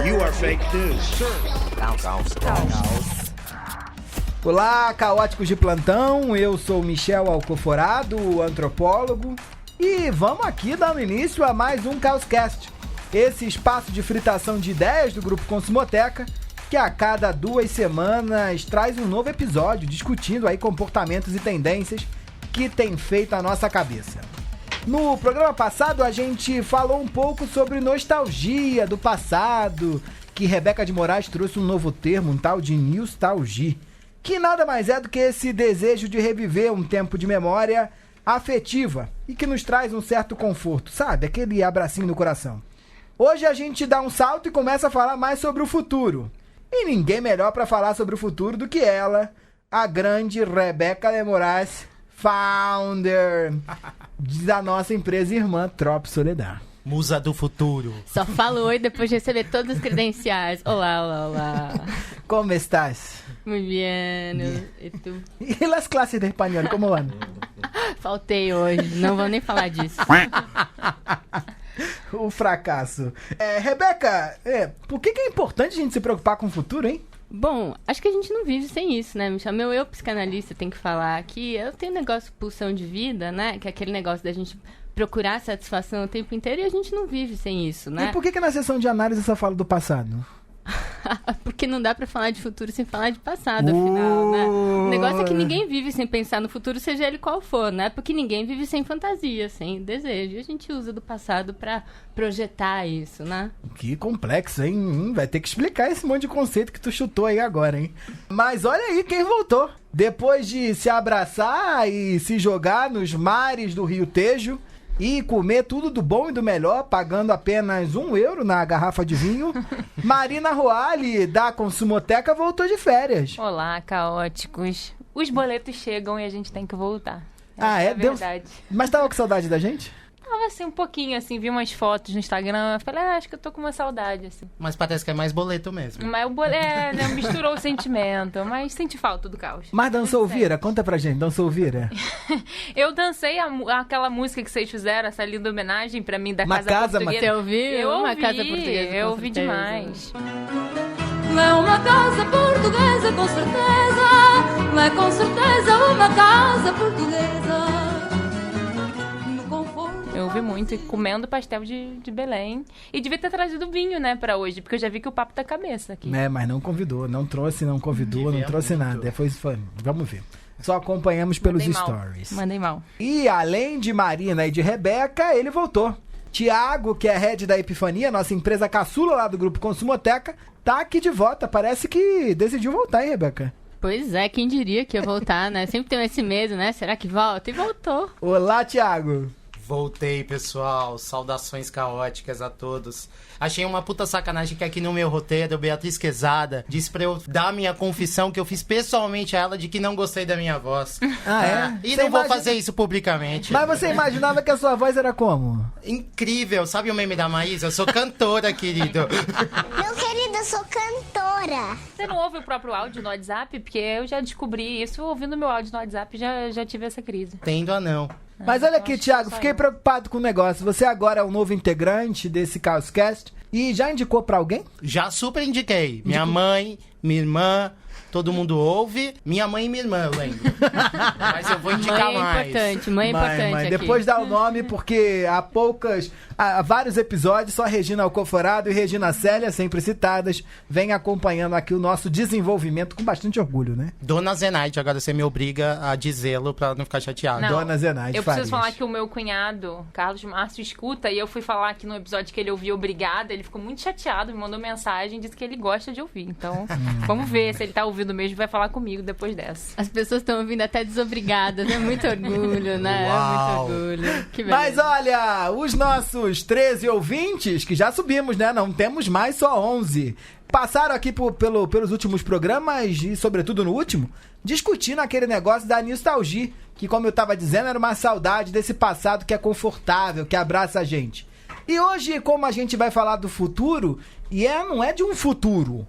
You are fake news. Caos. Olá, caóticos de plantão, eu sou Michel Alcoforado, o antropólogo, e vamos aqui dando início a mais um Caoscast, esse espaço de fritação de ideias do Grupo Consumoteca, que a cada 2 semanas traz um novo episódio discutindo aí comportamentos e tendências que tem feito a nossa cabeça. No programa passado a gente falou um pouco sobre nostalgia do passado, que Rebeca de Moraes trouxe um novo termo, um tal de nostalgia, que nada mais é do que esse desejo de reviver um tempo de memória afetiva e que nos traz um certo conforto, sabe? Aquele abracinho no coração. Hoje a gente dá um salto e começa a falar mais sobre o futuro. E ninguém melhor para falar sobre o futuro do que ela, a grande Rebeca de Moraes, founder da nossa empresa irmã Trop Soledad. Musa do futuro. Só falo oi depois de receber todos os credenciais. Olá. Como estás? Muy bien. E tu? E las clases de espanhol, como vão? Faltei hoje, não vou nem falar disso. O fracasso. Rebeca, por que é importante a gente se preocupar com o futuro, hein? Bom, acho que a gente não vive sem isso, né, Michel? Meu eu psicanalista tem que falar que eu tenho negócio pulsão de vida, né? Que é aquele negócio da gente procurar satisfação o tempo inteiro e a gente não vive sem isso, né? E por que na sessão de análise você fala do passado? Porque não dá pra falar de futuro sem falar de passado, afinal, né? O negócio é que ninguém vive sem pensar no futuro, seja ele qual for, né? Porque ninguém vive sem fantasia, sem desejo. E a gente usa do passado pra projetar isso, né? Que complexo, hein? Vai ter que explicar esse monte de conceito que tu chutou aí agora, hein? Mas olha aí quem voltou. Depois de se abraçar e se jogar nos mares do Rio Tejo e comer tudo do bom e do melhor, pagando apenas €1 na garrafa de vinho, Marina Roale, da Consumoteca, voltou de férias. Olá, caóticos. Os boletos chegam e a gente tem que voltar. Ah, é? Verdade. Mas tava com saudade da gente? Tava assim, um pouquinho, assim, vi umas fotos no Instagram, falei, acho que eu tô com uma saudade, assim. Mas parece que é mais boleto mesmo. Mas o boleto, né, misturou o sentimento, mas senti falta do caos. Mas dançou Vira? Conta pra gente, dançou Vira? Eu dancei aquela música que vocês fizeram, essa linda homenagem pra mim da Uma Casa Portuguesa. Você ouviu? Eu Uma ouvi, casa portuguesa, eu com ouvi certeza. demais. É uma casa portuguesa, com certeza. É com certeza uma casa portuguesa. No conforto. Eu ouvi muito, e comendo pastel de Belém. E devia ter trazido vinho, né, pra hoje, porque eu já vi que o papo tá cabeça aqui. Mas não convidou, não trouxe, não convidou, não Devia trouxe muito. nada. Foi, vamos ver. Só acompanhamos pelos Mandei mal. stories. Mandei mal. E além de Marina e de Rebeca, ele voltou. Tiago, que é head da Epifania, nossa empresa caçula lá do Grupo Consumoteca, tá aqui de volta. Parece que decidiu voltar, hein, Rebeca? Pois é, quem diria que ia voltar, né? Sempre tem esse medo, né? Será que volta? E voltou. Olá, Tiago. Voltei, pessoal. Saudações caóticas a todos. Achei uma puta sacanagem que aqui no meu roteiro, Beatriz Quezada disse pra eu dar minha confissão que eu fiz pessoalmente a ela de que não gostei da minha voz. Ah, é? E Você não vou imagina- fazer isso publicamente. Mas você imaginava que a sua voz era como? Incrível. Sabe o meme da Maísa? Eu sou cantora, querido. Meu querido, eu sou cantora. Você não ouve o próprio áudio no WhatsApp? Porque eu já descobri isso ouvindo meu áudio no WhatsApp, já tive essa crise. Tendo a não. Mas olha aqui, acho que Tiago, só fiquei eu. preocupado com o negócio. Você agora é um novo integrante desse Caoscast e já indicou pra alguém? Já super indiquei. Minha mãe, minha irmã, todo mundo ouve. Minha mãe e minha irmã, eu lembro. Mas eu vou indicar Mãe é mais. importante, mãe é importante Mas aqui. depois dá o nome, porque há vários episódios, só Regina Alcoforado e Regina Célia, sempre citadas, vem acompanhando aqui o nosso desenvolvimento com bastante orgulho, né? Dona Zenaide, agora você me obriga a dizê-lo pra não ficar chateado. Não, Dona Zenaide Eu Farias. preciso falar que o meu cunhado, Carlos Márcio, escuta, e eu fui falar aqui no episódio que ele ouviu Obrigada, ele ficou muito chateado, me mandou mensagem, disse que ele gosta de ouvir. Então, vamos ver se ele tá ouvindo mesmo, vai falar comigo depois dessa. As pessoas estão ouvindo até desobrigadas. É muito orgulho, né? Uau. É muito orgulho. Que Mas beleza. olha, os nossos 13 ouvintes, que já subimos, né? Não temos mais, só 11. Passaram aqui pelos últimos programas e, sobretudo, no último, discutindo aquele negócio da nostalgia, que, como eu tava dizendo, era uma saudade desse passado que é confortável, que abraça a gente. E hoje, como a gente vai falar do futuro, e não é de um futuro,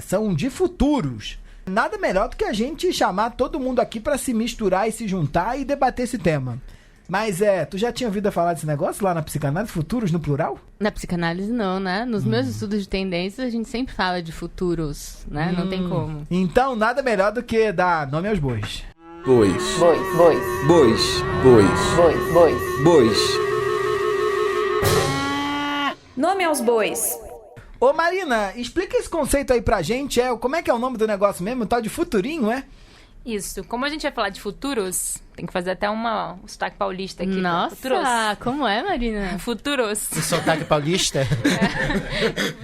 são de futuros. Nada melhor do que a gente chamar todo mundo aqui para se misturar e se juntar e debater esse tema. Mas tu já tinha ouvido falar desse negócio lá na psicanálise? Futuros no plural? Na psicanálise não, né? Nos meus estudos de tendências a gente sempre fala de futuros, né? Não tem como. Então, nada melhor do que dar nome aos bois. Bois. Nome aos bois. Ô Marina, explica esse conceito aí pra gente. Como é que é o nome do negócio mesmo? O tal de futurinho, é? Isso. Como a gente vai falar de futuros, tem que fazer até um sotaque paulista aqui. Nossa, Futuros. como é, Marina? Futuros. O sotaque paulista? Tem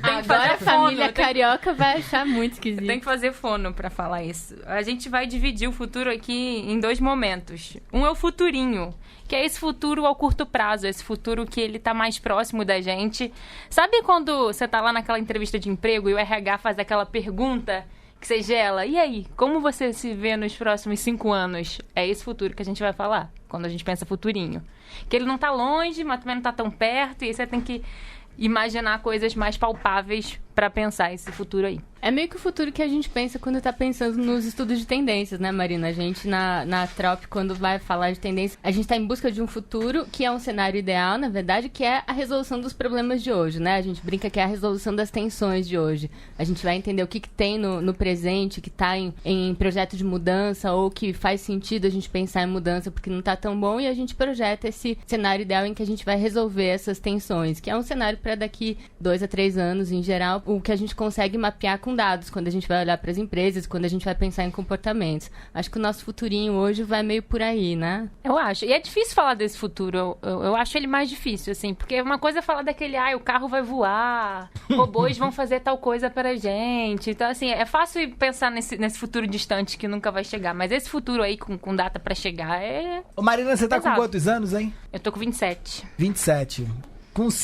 que Agora a fazer família fono, carioca vai achar muito esquisito. Tem que fazer fono pra falar isso. A gente vai dividir o futuro aqui em 2 momentos. Um é o futurinho, que é esse futuro ao curto prazo, esse futuro que ele tá mais próximo da gente. Sabe quando você tá lá naquela entrevista de emprego e o RH faz aquela pergunta que você gela? E aí, como você se vê nos próximos 5 anos? É esse futuro que a gente vai falar, quando a gente pensa futurinho. Que ele não tá longe, mas também não tá tão perto, e aí você tem que imaginar coisas mais palpáveis pra pensar esse futuro aí. É meio que o futuro que a gente pensa quando tá pensando nos estudos de tendências, né, Marina? A gente, na Trop, quando vai falar de tendência, a gente tá em busca de um futuro que é um cenário ideal, na verdade, que é a resolução dos problemas de hoje, né? A gente brinca que é a resolução das tensões de hoje. A gente vai entender o que tem no presente, que tá em projeto de mudança, ou que faz sentido a gente pensar em mudança porque não tá tão bom, e a gente projeta esse cenário ideal em que a gente vai resolver essas tensões, que é um cenário para daqui 2 a 3 anos, em geral, o que a gente consegue mapear com dados, quando a gente vai olhar para as empresas, quando a gente vai pensar em comportamentos. Acho que o nosso futurinho hoje vai meio por aí, né? Eu acho. E é difícil falar desse futuro. Eu acho ele mais difícil, assim, porque uma coisa é falar daquele, o carro vai voar, robôs vão fazer tal coisa pra gente. Então, assim, é fácil pensar nesse futuro distante que nunca vai chegar, mas esse futuro aí com data pra chegar é... Ô Marina, você tá Exato. com quantos anos, hein? Eu tô com 27. 27.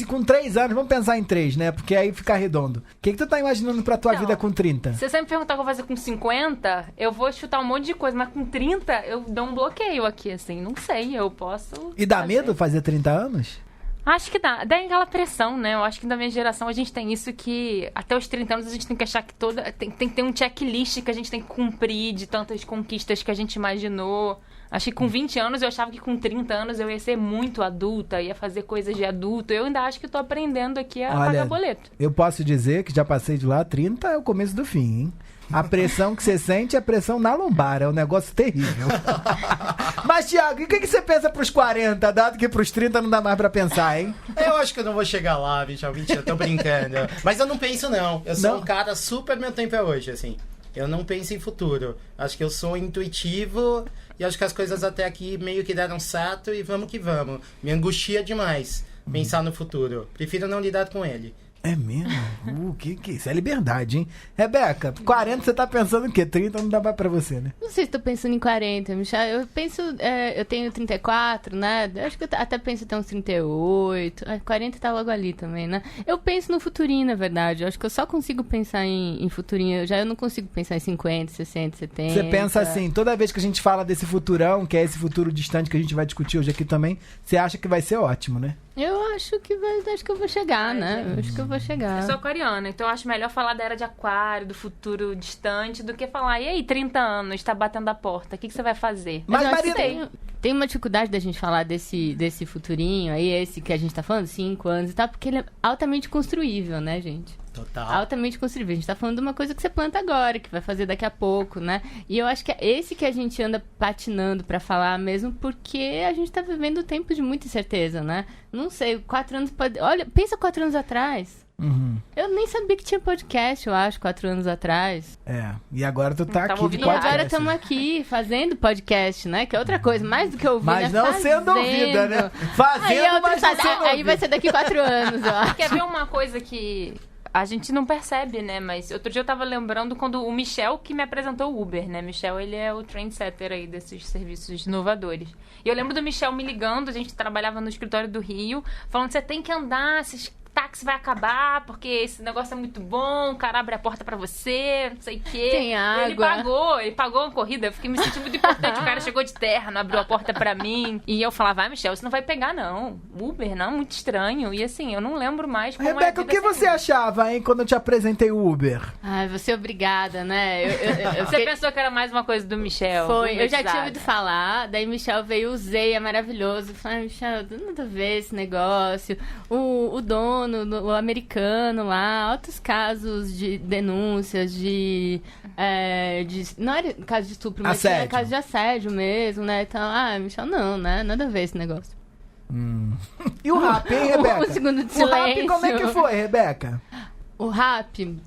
Com 3 anos, vamos pensar em 3, né? Porque aí fica redondo. O que tu tá imaginando pra tua Não. vida com 30? Se você me perguntar o que eu vou fazer com 50, eu vou chutar um monte de coisa, mas com 30 eu dou um bloqueio aqui, assim. Não sei, eu posso... E dá fazer. medo fazer 30 anos? Acho que dá. Dá aquela pressão, né? Eu acho que na minha geração a gente tem isso que... Até os 30 anos a gente tem que achar que tem que ter um checklist que a gente tem que cumprir de tantas conquistas que a gente imaginou. Acho que com 20 anos eu achava que com 30 anos eu ia ser muito adulta, ia fazer coisas de adulto. Eu ainda acho que tô aprendendo aqui a pagar boleto. Eu posso dizer que já passei de lá, 30 é o começo do fim, hein? A pressão que você sente é a pressão na lombar, é um negócio terrível. Mas, Thiago, e o que você pensa pros 40, dado que pros 30 não dá mais pra pensar, hein? Eu acho que eu não vou chegar lá, bicho. Mentira, eu tô brincando. Mas eu não penso, não. Eu sou Não? um cara super meu tempo é hoje, assim. Eu não penso em futuro. Acho que eu sou intuitivo e acho que as coisas até aqui meio que deram certo e vamos que vamos. Me angustia demais pensar no futuro. Prefiro não lidar com ele. É mesmo? Que isso? É liberdade, hein? Rebeca, 40 você tá pensando o quê? 30 não dá pra você, né? Não sei se tô pensando em 40, Michel. Eu penso... eu tenho 34, né? Eu acho que eu até penso até uns 38. 40 tá logo ali também, né? Eu penso no futurinho, na verdade. Eu acho que eu só consigo pensar em futurinho. Eu não consigo pensar em 50, 60, 70. Você pensa assim, toda vez que a gente fala desse futurão, que é esse futuro distante que a gente vai discutir hoje aqui também, você acha que vai ser ótimo, né? Eu acho que eu vou chegar, né? Eu acho que eu vou chegar. Eu sou aquariana, então eu acho melhor falar da era de aquário, do futuro distante, do que falar, e aí, 30 anos, tá batendo a porta, o que você vai fazer? Mas, eu acho que Marina... tem uma dificuldade da gente falar desse futurinho aí, esse que a gente tá falando, 5 anos e tal, porque ele é altamente construível, né, gente? Total. Altamente construível. A gente tá falando de uma coisa que você planta agora, que vai fazer daqui a pouco, né? E eu acho que é esse que a gente anda patinando pra falar mesmo, porque a gente tá vivendo um tempo de muita incerteza, né? Não sei, 4 anos pode... Olha, pensa 4 anos atrás. Eu nem sabia que tinha podcast, eu acho, 4 anos atrás. E agora tu tá aqui de E podcast. agora estamos aqui fazendo podcast, né? Que é outra coisa, mais do que ouvir, Mas né? não sendo ouvida, né? Fazendo, mas não sendo aí vai ser daqui 4 anos, eu acho. Quer ver uma coisa que a gente não percebe, né? Mas outro dia eu tava lembrando quando o Michel que me apresentou o Uber, né? Michel, ele é o trendsetter aí desses serviços inovadores. E eu lembro do Michel me ligando, a gente trabalhava no escritório do Rio, falando que você tem que andar, esses táxi vai acabar, porque esse negócio é muito bom, o cara abre a porta pra você, não sei o quê. Tem água. Ele pagou a corrida, eu fiquei me sentindo muito importante. O cara chegou de terra, não abriu a porta pra mim. E eu falava, Michel, você não vai pegar, não. Uber, não, muito estranho. E assim, eu não lembro mais como Rebeca, o que você achava, hein, quando eu te apresentei o Uber? Ai, você é obrigada, né? Você pensou que era mais uma coisa do Michel? Foi, eu já tinha ouvido falar, daí Michel veio, usei, é maravilhoso. Falei, Michel, nada a ver esse negócio. O dono, o americano lá, altos casos de denúncias não era caso de estupro, mas era caso de assédio mesmo, né? Então, Michel, não, né? Nada a ver esse negócio. E o rap, hein, Rebeca? Um segundo de o rap, silêncio. como é que foi, Rebeca? O rap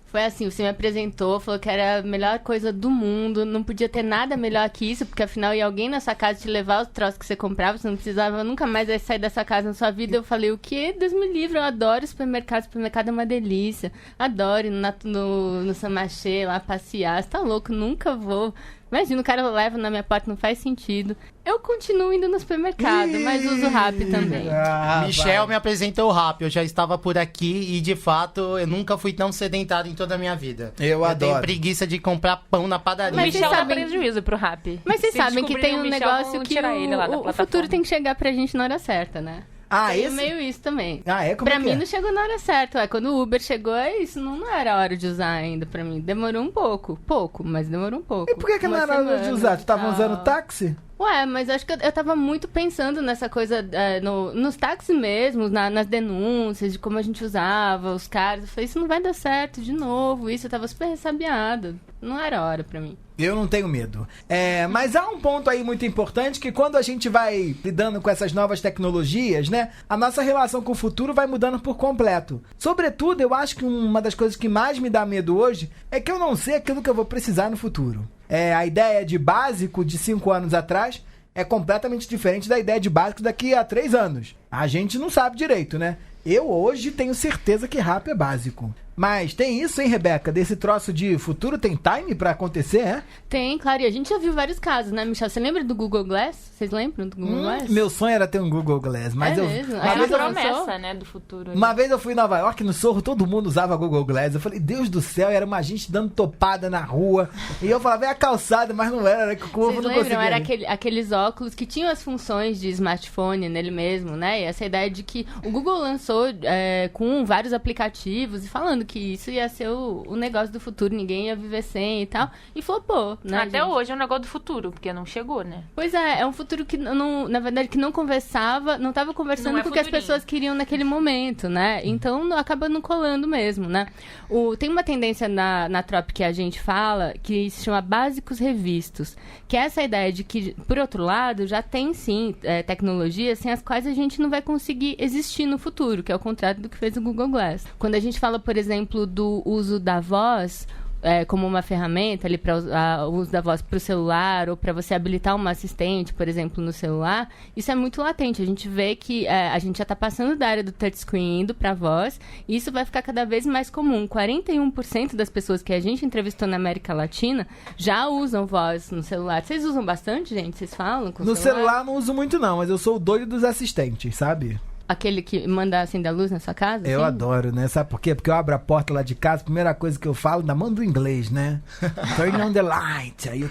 foi assim, você me apresentou, falou que era a melhor coisa do mundo, não podia ter nada melhor que isso, porque afinal ia alguém na sua casa te levar os troços que você comprava, você não precisava nunca mais sair dessa casa na sua vida. Eu falei, o quê? Deus me livre, eu adoro supermercado é uma delícia, adoro ir no Samachê lá passear, você tá louco, nunca vou. Imagina, o cara leva na minha porta, não faz sentido. Eu continuo indo no supermercado, mas uso o rap também. Michel me apresentou o rap, eu já estava por aqui e, de fato, eu nunca fui tão sedentário em toda a minha vida. Eu adoro. Tenho preguiça de comprar pão na padaria. Mas Michel dá prejuízo pro rap. Mas vocês sabem que tem um Michel, negócio que o futuro tem que chegar pra gente na hora certa, né? Tem meio isso também. Pra mim não chegou na hora certa. Quando o Uber chegou, isso não era hora de usar ainda pra mim. Demorou um pouco. Pouco, mas demorou um pouco. E por que não era hora de usar? Tu tava usando táxi? Ué, mas acho que eu tava muito pensando nessa coisa nos táxis mesmo, nas denúncias, de como a gente usava, os caras. Eu falei, isso não vai dar certo de novo. Isso, eu tava super ressabiada. Não era hora pra mim. Eu não tenho medo. Mas há um ponto aí muito importante que quando a gente vai lidando com essas novas tecnologias, né? A nossa relação com o futuro vai mudando por completo. Sobretudo, eu acho que uma das coisas que mais me dá medo hoje é que eu não sei aquilo que eu vou precisar no futuro. A ideia de básico de 5 anos atrás é completamente diferente da ideia de básico daqui a 3 anos. A gente não sabe direito, né? Eu hoje tenho certeza que rap é básico. Mas tem isso, hein, Rebeca? Desse troço de futuro tem time pra acontecer, é? Tem, claro. E a gente já viu vários casos, né, Michel? Você lembra do Google Glass? Vocês lembram do Google Glass? Meu sonho era ter um Google Glass. Mas mesmo? É uma promessa, né, do futuro. Uma vez eu fui em Nova York, no Sorro, todo mundo usava Google Glass. Eu falei, Deus do céu, era uma gente dando topada na rua. E eu falava, é a calçada, mas não era, né? Que o povo não conseguia. Era aqueles óculos que tinham as funções de smartphone nele mesmo, né? E essa ideia de que o Google lançou com vários aplicativos e falando que isso ia ser o negócio do futuro, ninguém ia viver sem e tal. E flopou, né? Até hoje é um negócio do futuro, porque não chegou, né? Pois é um futuro que, na verdade, que não conversava, não estava conversando com o que as pessoas queriam naquele momento, né? Então, acaba não colando mesmo, né? Tem uma tendência na Trop que a gente fala, que se chama básicos revistos, que é essa ideia de que, por outro lado, já tem, sim, tecnologias sem as quais a gente não vai conseguir existir no futuro, que é o contrário do que fez o Google Glass. Quando a gente fala, por exemplo, do uso da voz como uma ferramenta ali para o uso da voz para o celular ou para você habilitar uma assistente, por exemplo, no celular, isso é muito latente. A gente vê que a gente já está passando da área do touchscreen indo para a voz e isso vai ficar cada vez mais comum. 41% das pessoas que a gente entrevistou na América Latina já usam voz no celular. Vocês usam bastante, gente? Vocês falam com o celular? No celular não uso muito não, mas eu sou o doido dos assistentes, sabe? Aquele que manda acender a luz na sua casa? Eu assim? adoro, né? Sabe por quê? Porque eu abro a porta lá de casa, a primeira coisa que eu falo, ainda mando em inglês, né? Turn on the light. Aí eu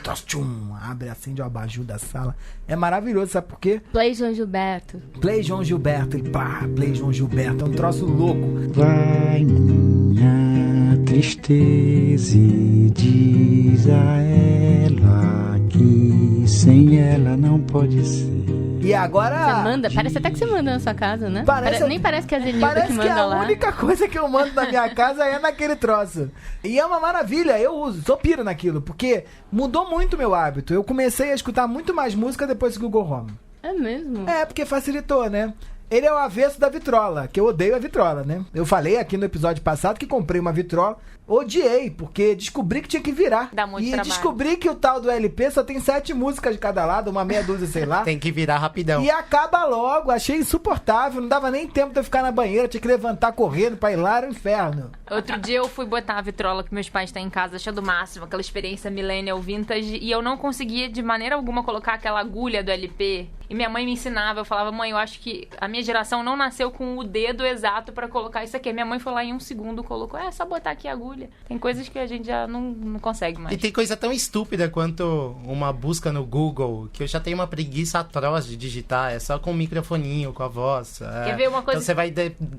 abre, acende o abajur da sala. É maravilhoso, sabe por quê? Play João Gilberto. Play João Gilberto. Ele Play João Gilberto. É um troço louco. Vai minha tristeza e diz a ela que sem ela não pode ser. E agora... Você manda, parece até que você manda na sua casa, né? Nem parece que é a Zenilda que manda lá. Parece que a única coisa que eu mando na minha casa é naquele troço. E é uma maravilha, eu uso, sou pira naquilo, porque mudou muito o meu hábito. Eu comecei a escutar muito mais música depois do Google Home. É mesmo? Porque facilitou, né? Ele é o avesso da vitrola, que eu odeio a vitrola, né? Eu falei aqui no episódio passado que comprei uma vitrola, odiei, porque descobri que tinha que virar. Dá muito trabalho. Descobri que o tal do LP só tem 7 músicas de cada lado, uma meia dúzia, sei lá. Tem que virar rapidão. E acaba logo, achei insuportável, não dava nem tempo de eu ficar na banheira, tinha que levantar correndo pra ir lá, era um inferno. Outro dia eu fui botar a vitrola que meus pais têm em casa, achando o máximo, aquela experiência millennial vintage, e eu não conseguia de maneira alguma colocar aquela agulha do LP E minha mãe me ensinava, eu falava, mãe, eu acho que a minha geração não nasceu com o dedo exato pra colocar isso aqui. Minha mãe foi lá em 1 segundo, colocou, é só botar aqui a agulha. Tem coisas que a gente já não consegue mais. E tem coisa tão estúpida quanto uma busca no Google, que eu já tenho uma preguiça atroz de digitar, é só com o microfoninho, com a voz. Quer ver uma coisa? Então você vai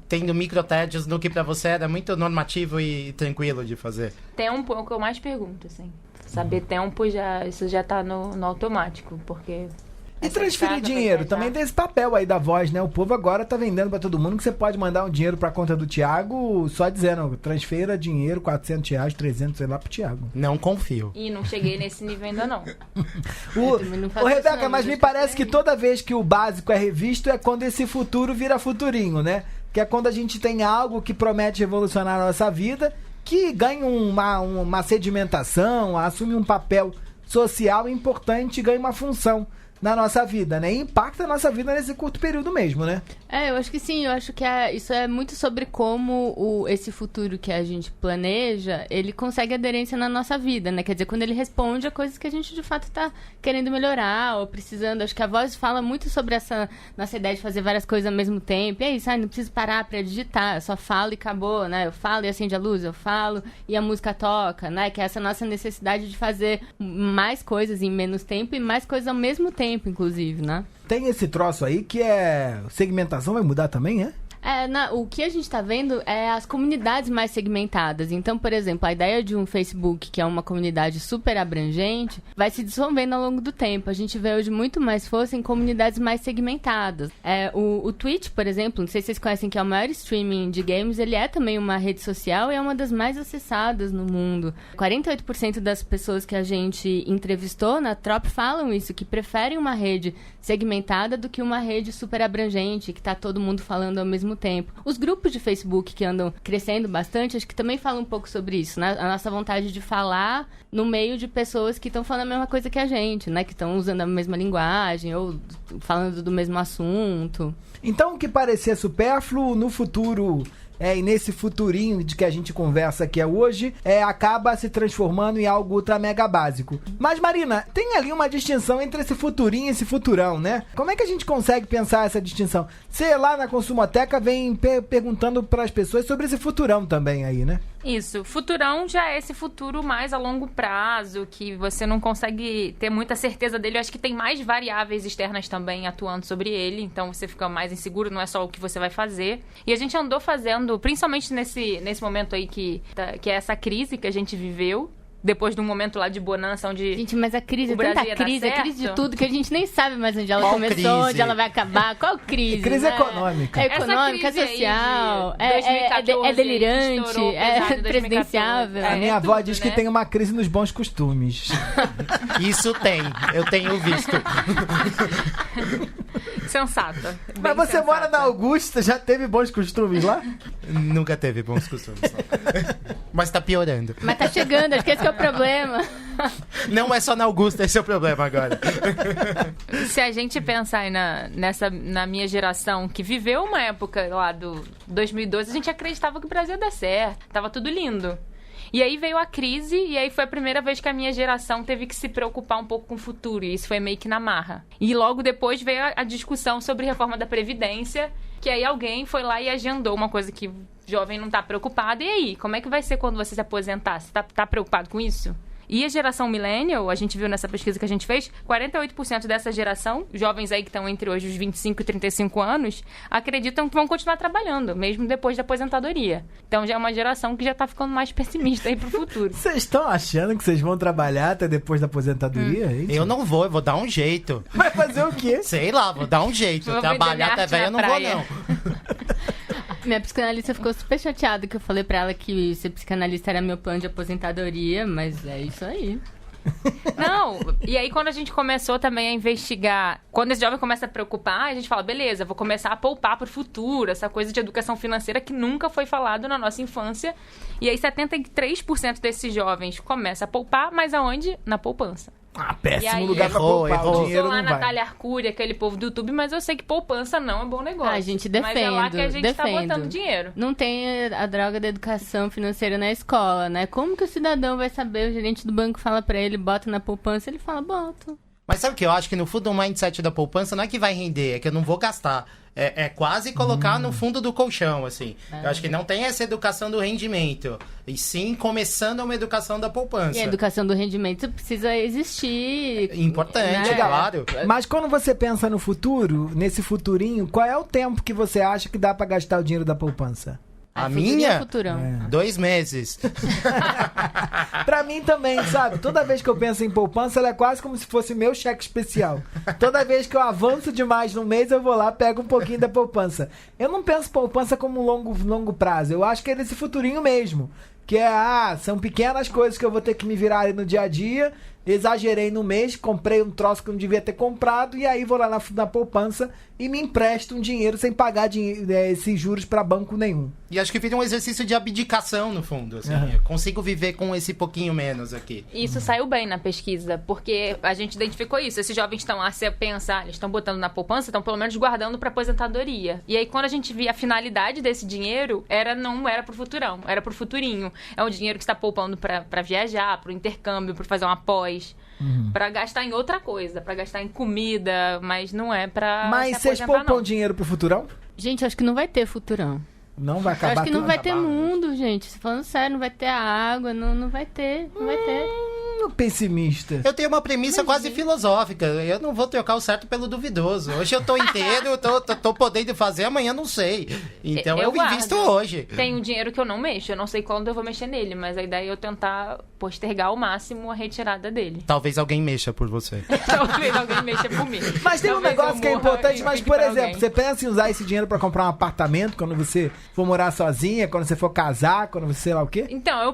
tendo microtédios no que pra você era muito normativo e tranquilo de fazer. Tempo é o que eu mais pergunto, assim. Saber tempo, isso já tá no automático, porque... E transferir dinheiro, também tem esse papel aí da voz, né? O povo agora tá vendendo pra todo mundo que você pode mandar um dinheiro pra conta do Thiago só dizendo, transfira dinheiro, R$400, 300, sei lá, pro Thiago. Não confio. E não cheguei nesse nível ainda não. Ô, Rebeca, mas me parece que toda vez que o básico é revisto é quando esse futuro vira futurinho, né? Que é quando a gente tem algo que promete revolucionar a nossa vida, que ganha uma sedimentação, assume um papel social importante e ganha uma função na nossa vida, né? E impacta a nossa vida nesse curto período mesmo, né? Eu acho que sim, eu acho que isso é muito sobre como esse futuro que a gente planeja, ele consegue aderência na nossa vida, né? Quer dizer, quando ele responde a coisas que a gente de fato tá querendo melhorar ou precisando. Acho que a voz fala muito sobre essa nossa ideia de fazer várias coisas ao mesmo tempo. E é isso, não preciso parar pra digitar, eu só falo e acabou, né? Eu falo e acende a luz, eu falo e a música toca, né? Que é essa nossa necessidade de fazer mais coisas em menos tempo e mais coisas ao mesmo tempo, inclusive, né? Tem esse troço aí que é... Segmentação vai mudar também, é? O que a gente está vendo é as comunidades mais segmentadas. Então, por exemplo, a ideia de um Facebook, que é uma comunidade super abrangente, vai se dissolvendo ao longo do tempo. A gente vê hoje muito mais força em comunidades mais segmentadas. O Twitch, por exemplo, não sei se vocês conhecem, que é o maior streaming de games, ele é também uma rede social e é uma das mais acessadas no mundo. 48% das pessoas que a gente entrevistou na Trop falam isso, que preferem uma rede segmentada do que uma rede super abrangente, que tá todo mundo falando ao mesmo tempo. Os grupos de Facebook que andam crescendo bastante, acho que também falam um pouco sobre isso, né? A nossa vontade de falar no meio de pessoas que estão falando a mesma coisa que a gente, né? Que estão usando a mesma linguagem ou falando do mesmo assunto. Então, o que parecia supérfluo no futuro... e nesse futurinho de que a gente conversa aqui hoje, acaba se transformando em algo ultra mega básico. Mas, Marina, tem ali uma distinção entre esse futurinho e esse futurão, né? Como é que a gente consegue pensar essa distinção? Você lá na Consumoteca vem perguntando para as pessoas sobre esse futurão também aí, né? Isso, futurão já é esse futuro mais a longo prazo, que você não consegue ter muita certeza dele. Eu acho que tem mais variáveis externas também atuando sobre ele, então você fica mais inseguro, não é só o que você vai fazer. E a gente andou fazendo, principalmente nesse momento aí que é essa crise que a gente viveu, depois de um momento lá de bonança, onde... Gente, mas a crise, tanta crise, a crise de tudo, que a gente nem sabe mais onde ela Qual começou, crise? onde ela vai acabar. Qual crise? Crise né? econômica. É econômica, é Essa crise aí social, de 2014, é delirante, que estourou é pesado em 2014. presidenciável. A minha avó diz que né? tem uma crise nos bons costumes. Isso tem, eu tenho visto. Sensata. Mas bem você sensata. mora na Augusta, já teve bons costumes lá? Nunca teve bons costumes. Não. Mas tá piorando. Mas tá chegando, acho que esse que é o problema. Não é só na Augusta, esse é o problema agora. Se a gente pensar aí na minha geração, que viveu uma época lá do 2012, a gente acreditava que o Brasil ia dar certo, tava tudo lindo. E aí veio a crise, e aí foi a primeira vez que a minha geração teve que se preocupar um pouco com o futuro, e isso foi meio que na marra. E logo depois veio a discussão sobre reforma da Previdência, que aí alguém foi lá e agendou uma coisa que o jovem não tá preocupado. E aí, como é que vai ser quando você se aposentar? Você tá preocupado com isso? E a geração millennial, a gente viu nessa pesquisa que a gente fez, 48% dessa geração, jovens aí que estão entre hoje os 25 e 35 anos, acreditam que vão continuar trabalhando, mesmo depois da aposentadoria. Então já é uma geração que já tá ficando mais pessimista aí pro futuro. Vocês estão achando que vocês vão trabalhar até depois da aposentadoria? Gente? Eu não vou, eu vou dar um jeito. Vai fazer o quê? Sei lá, vou dar um jeito. Vou Trabalhar vender até minha velho eu arte não na vou, não. Minha psicanalista ficou super chateada que eu falei pra ela que ser psicanalista era meu plano de aposentadoria, mas é isso aí. Não, e aí quando a gente começou também a investigar, quando esse jovem começa a preocupar, a gente fala, beleza, vou começar a poupar pro futuro, essa coisa de educação financeira que nunca foi falado na nossa infância. E aí 73% desses jovens começam a poupar, mas aonde? Na poupança. Ah, E péssimo aí, lugar pra errou, poupar. errou. O Eu dinheiro sou lá não vai. Natália Arcuri, aquele povo do YouTube, mas eu sei que poupança não é bom negócio. A gente Mas é lá que a gente tá defendo. botando dinheiro. Não tem a droga da educação financeira na escola, né? Como que o cidadão vai saber? O gerente do banco fala pra ele, bota na poupança, ele fala, boto. Mas sabe o que eu acho? Que no fundo o mindset da poupança não é que vai render, é que eu não vou gastar. É quase colocar no fundo do colchão, assim. Eu acho que não tem essa educação do rendimento. E sim começando uma educação da poupança. E a educação do rendimento precisa existir. Importante, né? claro. Mas quando você pensa no futuro, nesse futurinho, qual é o tempo que você acha que dá pra gastar o dinheiro da poupança? A Futurinho minha? é futurão. 2 meses. Pra mim também, sabe? Toda vez que eu penso em poupança, ela é quase como se fosse meu cheque especial. Toda vez que eu avanço demais no mês, eu vou lá, pego um pouquinho da poupança. Eu não penso poupança como longo prazo. Eu acho que é nesse futurinho mesmo. Que são pequenas coisas que eu vou ter que me virar ali no dia a dia. Exagerei no mês, comprei um troço que eu não devia ter comprado, e aí vou lá na poupança e me empresto um dinheiro sem pagar esses juros pra banco nenhum. E acho que vira um exercício de abdicação, no fundo. Assim. Eu consigo viver com esse pouquinho menos aqui. E isso saiu bem na pesquisa, porque a gente identificou isso. Esses jovens estão lá, você pensa, eles estão botando na poupança, estão pelo menos guardando pra aposentadoria. E aí, quando a gente via a finalidade desse dinheiro, não era pro futurão, era pro futurinho. É um dinheiro que você está poupando pra viajar, pro intercâmbio, pra fazer uma pós. Pra gastar em outra coisa, pra gastar em comida, mas não é pra Mas se vocês aposentar, poupam não. dinheiro pro futurão? Gente, acho que não vai ter futurão. Não vai acabar Acho que não tudo? vai ter mundo, gente. Falando sério, não vai ter água, não vai ter, não vai ter. Pessimista. Eu tenho uma premissa quase filosófica. Eu não vou trocar o certo pelo duvidoso. Hoje eu tô inteiro, tô podendo fazer, amanhã não sei. Então eu invisto hoje. Tem um dinheiro que eu não mexo, eu não sei quando eu vou mexer nele, mas a ideia é eu tentar postergar ao máximo a retirada dele. Talvez alguém mexa por você. Talvez alguém mexa por mim. Mas tem um Talvez negócio eu que é morra importante, e mas, fique por pra exemplo, alguém. você pensa em usar esse dinheiro pra comprar um apartamento quando você for morar sozinha, quando você for casar, quando você sei lá o quê? Então, eu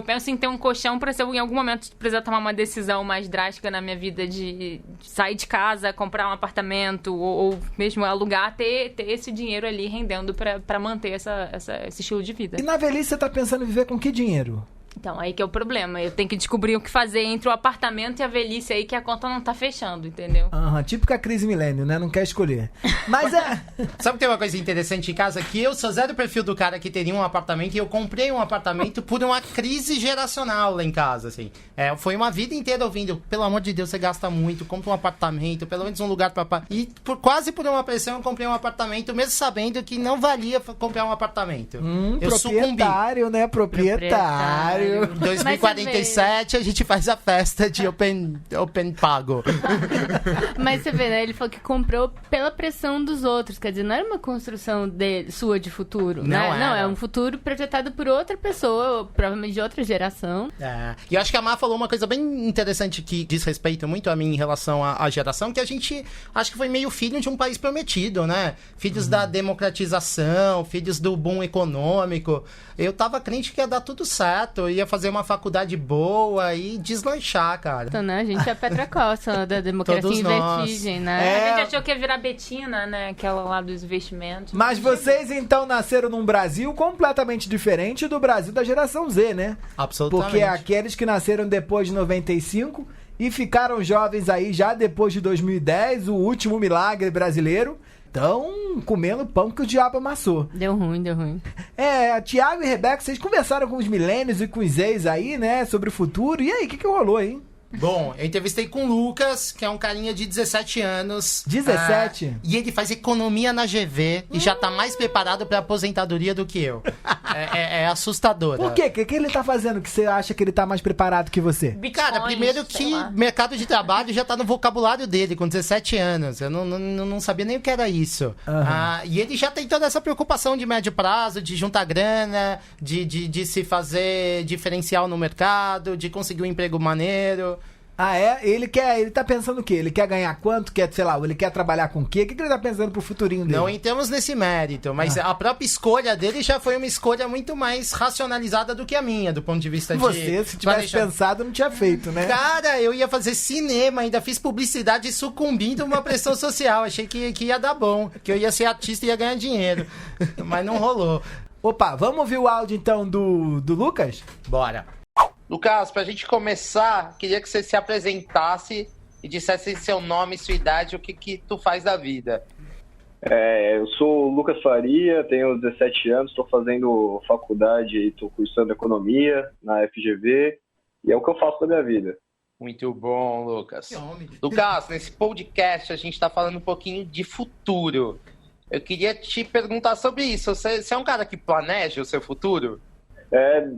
penso em ter um colchão pra se eu em algum momento precisar tomar uma decisão mais drástica na minha vida de sair de casa, comprar um apartamento ou mesmo alugar, ter esse dinheiro ali rendendo pra manter esse estilo de vida. E na velhice você tá pensando em viver com que dinheiro? Então, aí que é o problema. Eu tenho que descobrir o que fazer entre o apartamento e a velhice aí, que a conta não tá fechando, entendeu? Típica crise milênio, né? Não quer escolher. Mas Sabe que tem uma coisa interessante em casa? Que eu sou zero perfil do cara que teria um apartamento e eu comprei um apartamento por uma crise geracional lá em casa, assim. Foi uma vida inteira ouvindo, pelo amor de Deus, você gasta muito, compra um apartamento, pelo menos um lugar pra... E quase por uma pressão eu comprei um apartamento, mesmo sabendo que não valia comprar um apartamento. Eu proprietário, né? Proprietário. Em 2047 a gente faz a festa de Open Pago. Mas você vê, né? Ele falou que comprou pela pressão dos outros. Quer dizer, não era uma construção sua de futuro, né? Não, é um futuro projetado por outra pessoa, provavelmente de outra geração. E eu acho que a Má falou uma coisa bem interessante que diz respeito muito a mim em relação à geração, que a gente acho que foi meio filho de um país prometido, né? Filhos da democratização, filhos do boom econômico. Eu tava crente que ia dar tudo certo, ia fazer uma faculdade boa e deslanchar, cara. Então, né? A gente é a Petra Costa da democracia Todos em vertigem, né? A gente achou que ia virar Betina, né? Aquela lá dos investimentos. Mas vocês, então, nasceram num Brasil completamente diferente do Brasil da geração Z, né? Absolutamente. Porque aqueles que nasceram depois de 95 e ficaram jovens aí já depois de 2010, o último milagre brasileiro, estão comendo pão que o diabo amassou. Deu ruim. Thiago e Rebeca, vocês conversaram com os milênios e com os ex aí, né, sobre o futuro. E aí, o que rolou, hein? Bom, eu entrevistei com o Lucas, que é um carinha de 17 anos. 17? E ele faz economia na GV e já tá mais preparado pra aposentadoria do que eu. É assustador. Por quê? O que ele tá fazendo que você acha que ele tá mais preparado que você? Cara, primeiro que mercado de trabalho já tá no vocabulário dele, com 17 anos. Eu não sabia nem o que era isso. E ele já tem toda essa preocupação de médio prazo, de juntar grana, de se fazer diferencial no mercado, de conseguir um emprego maneiro. Ele tá pensando o quê? Ele quer ganhar quanto? Ele quer trabalhar com o quê? O que ele tá pensando pro futurinho dele? Não entramos nesse mérito, mas a própria escolha dele já foi uma escolha muito mais racionalizada do que a minha, do ponto de vista de... Você, se tivesse pensado, não tinha feito, né? Cara, eu ia fazer cinema, ainda fiz publicidade sucumbindo a uma pressão social. Achei que ia dar bom, que eu ia ser artista e ia ganhar dinheiro. Mas não rolou. Opa, vamos ouvir o áudio então do Lucas? Bora. Lucas, pra gente começar, queria que você se apresentasse e dissesse seu nome, sua idade, o que tu faz da vida. Eu sou o Lucas Faria, tenho 17 anos, estou fazendo faculdade e estou cursando economia na FGV, e é o que eu faço da minha vida. Muito bom, Lucas. Que homem. Lucas, nesse podcast a gente está falando um pouquinho de futuro. Eu queria te perguntar sobre isso. Você é um cara que planeja o seu futuro?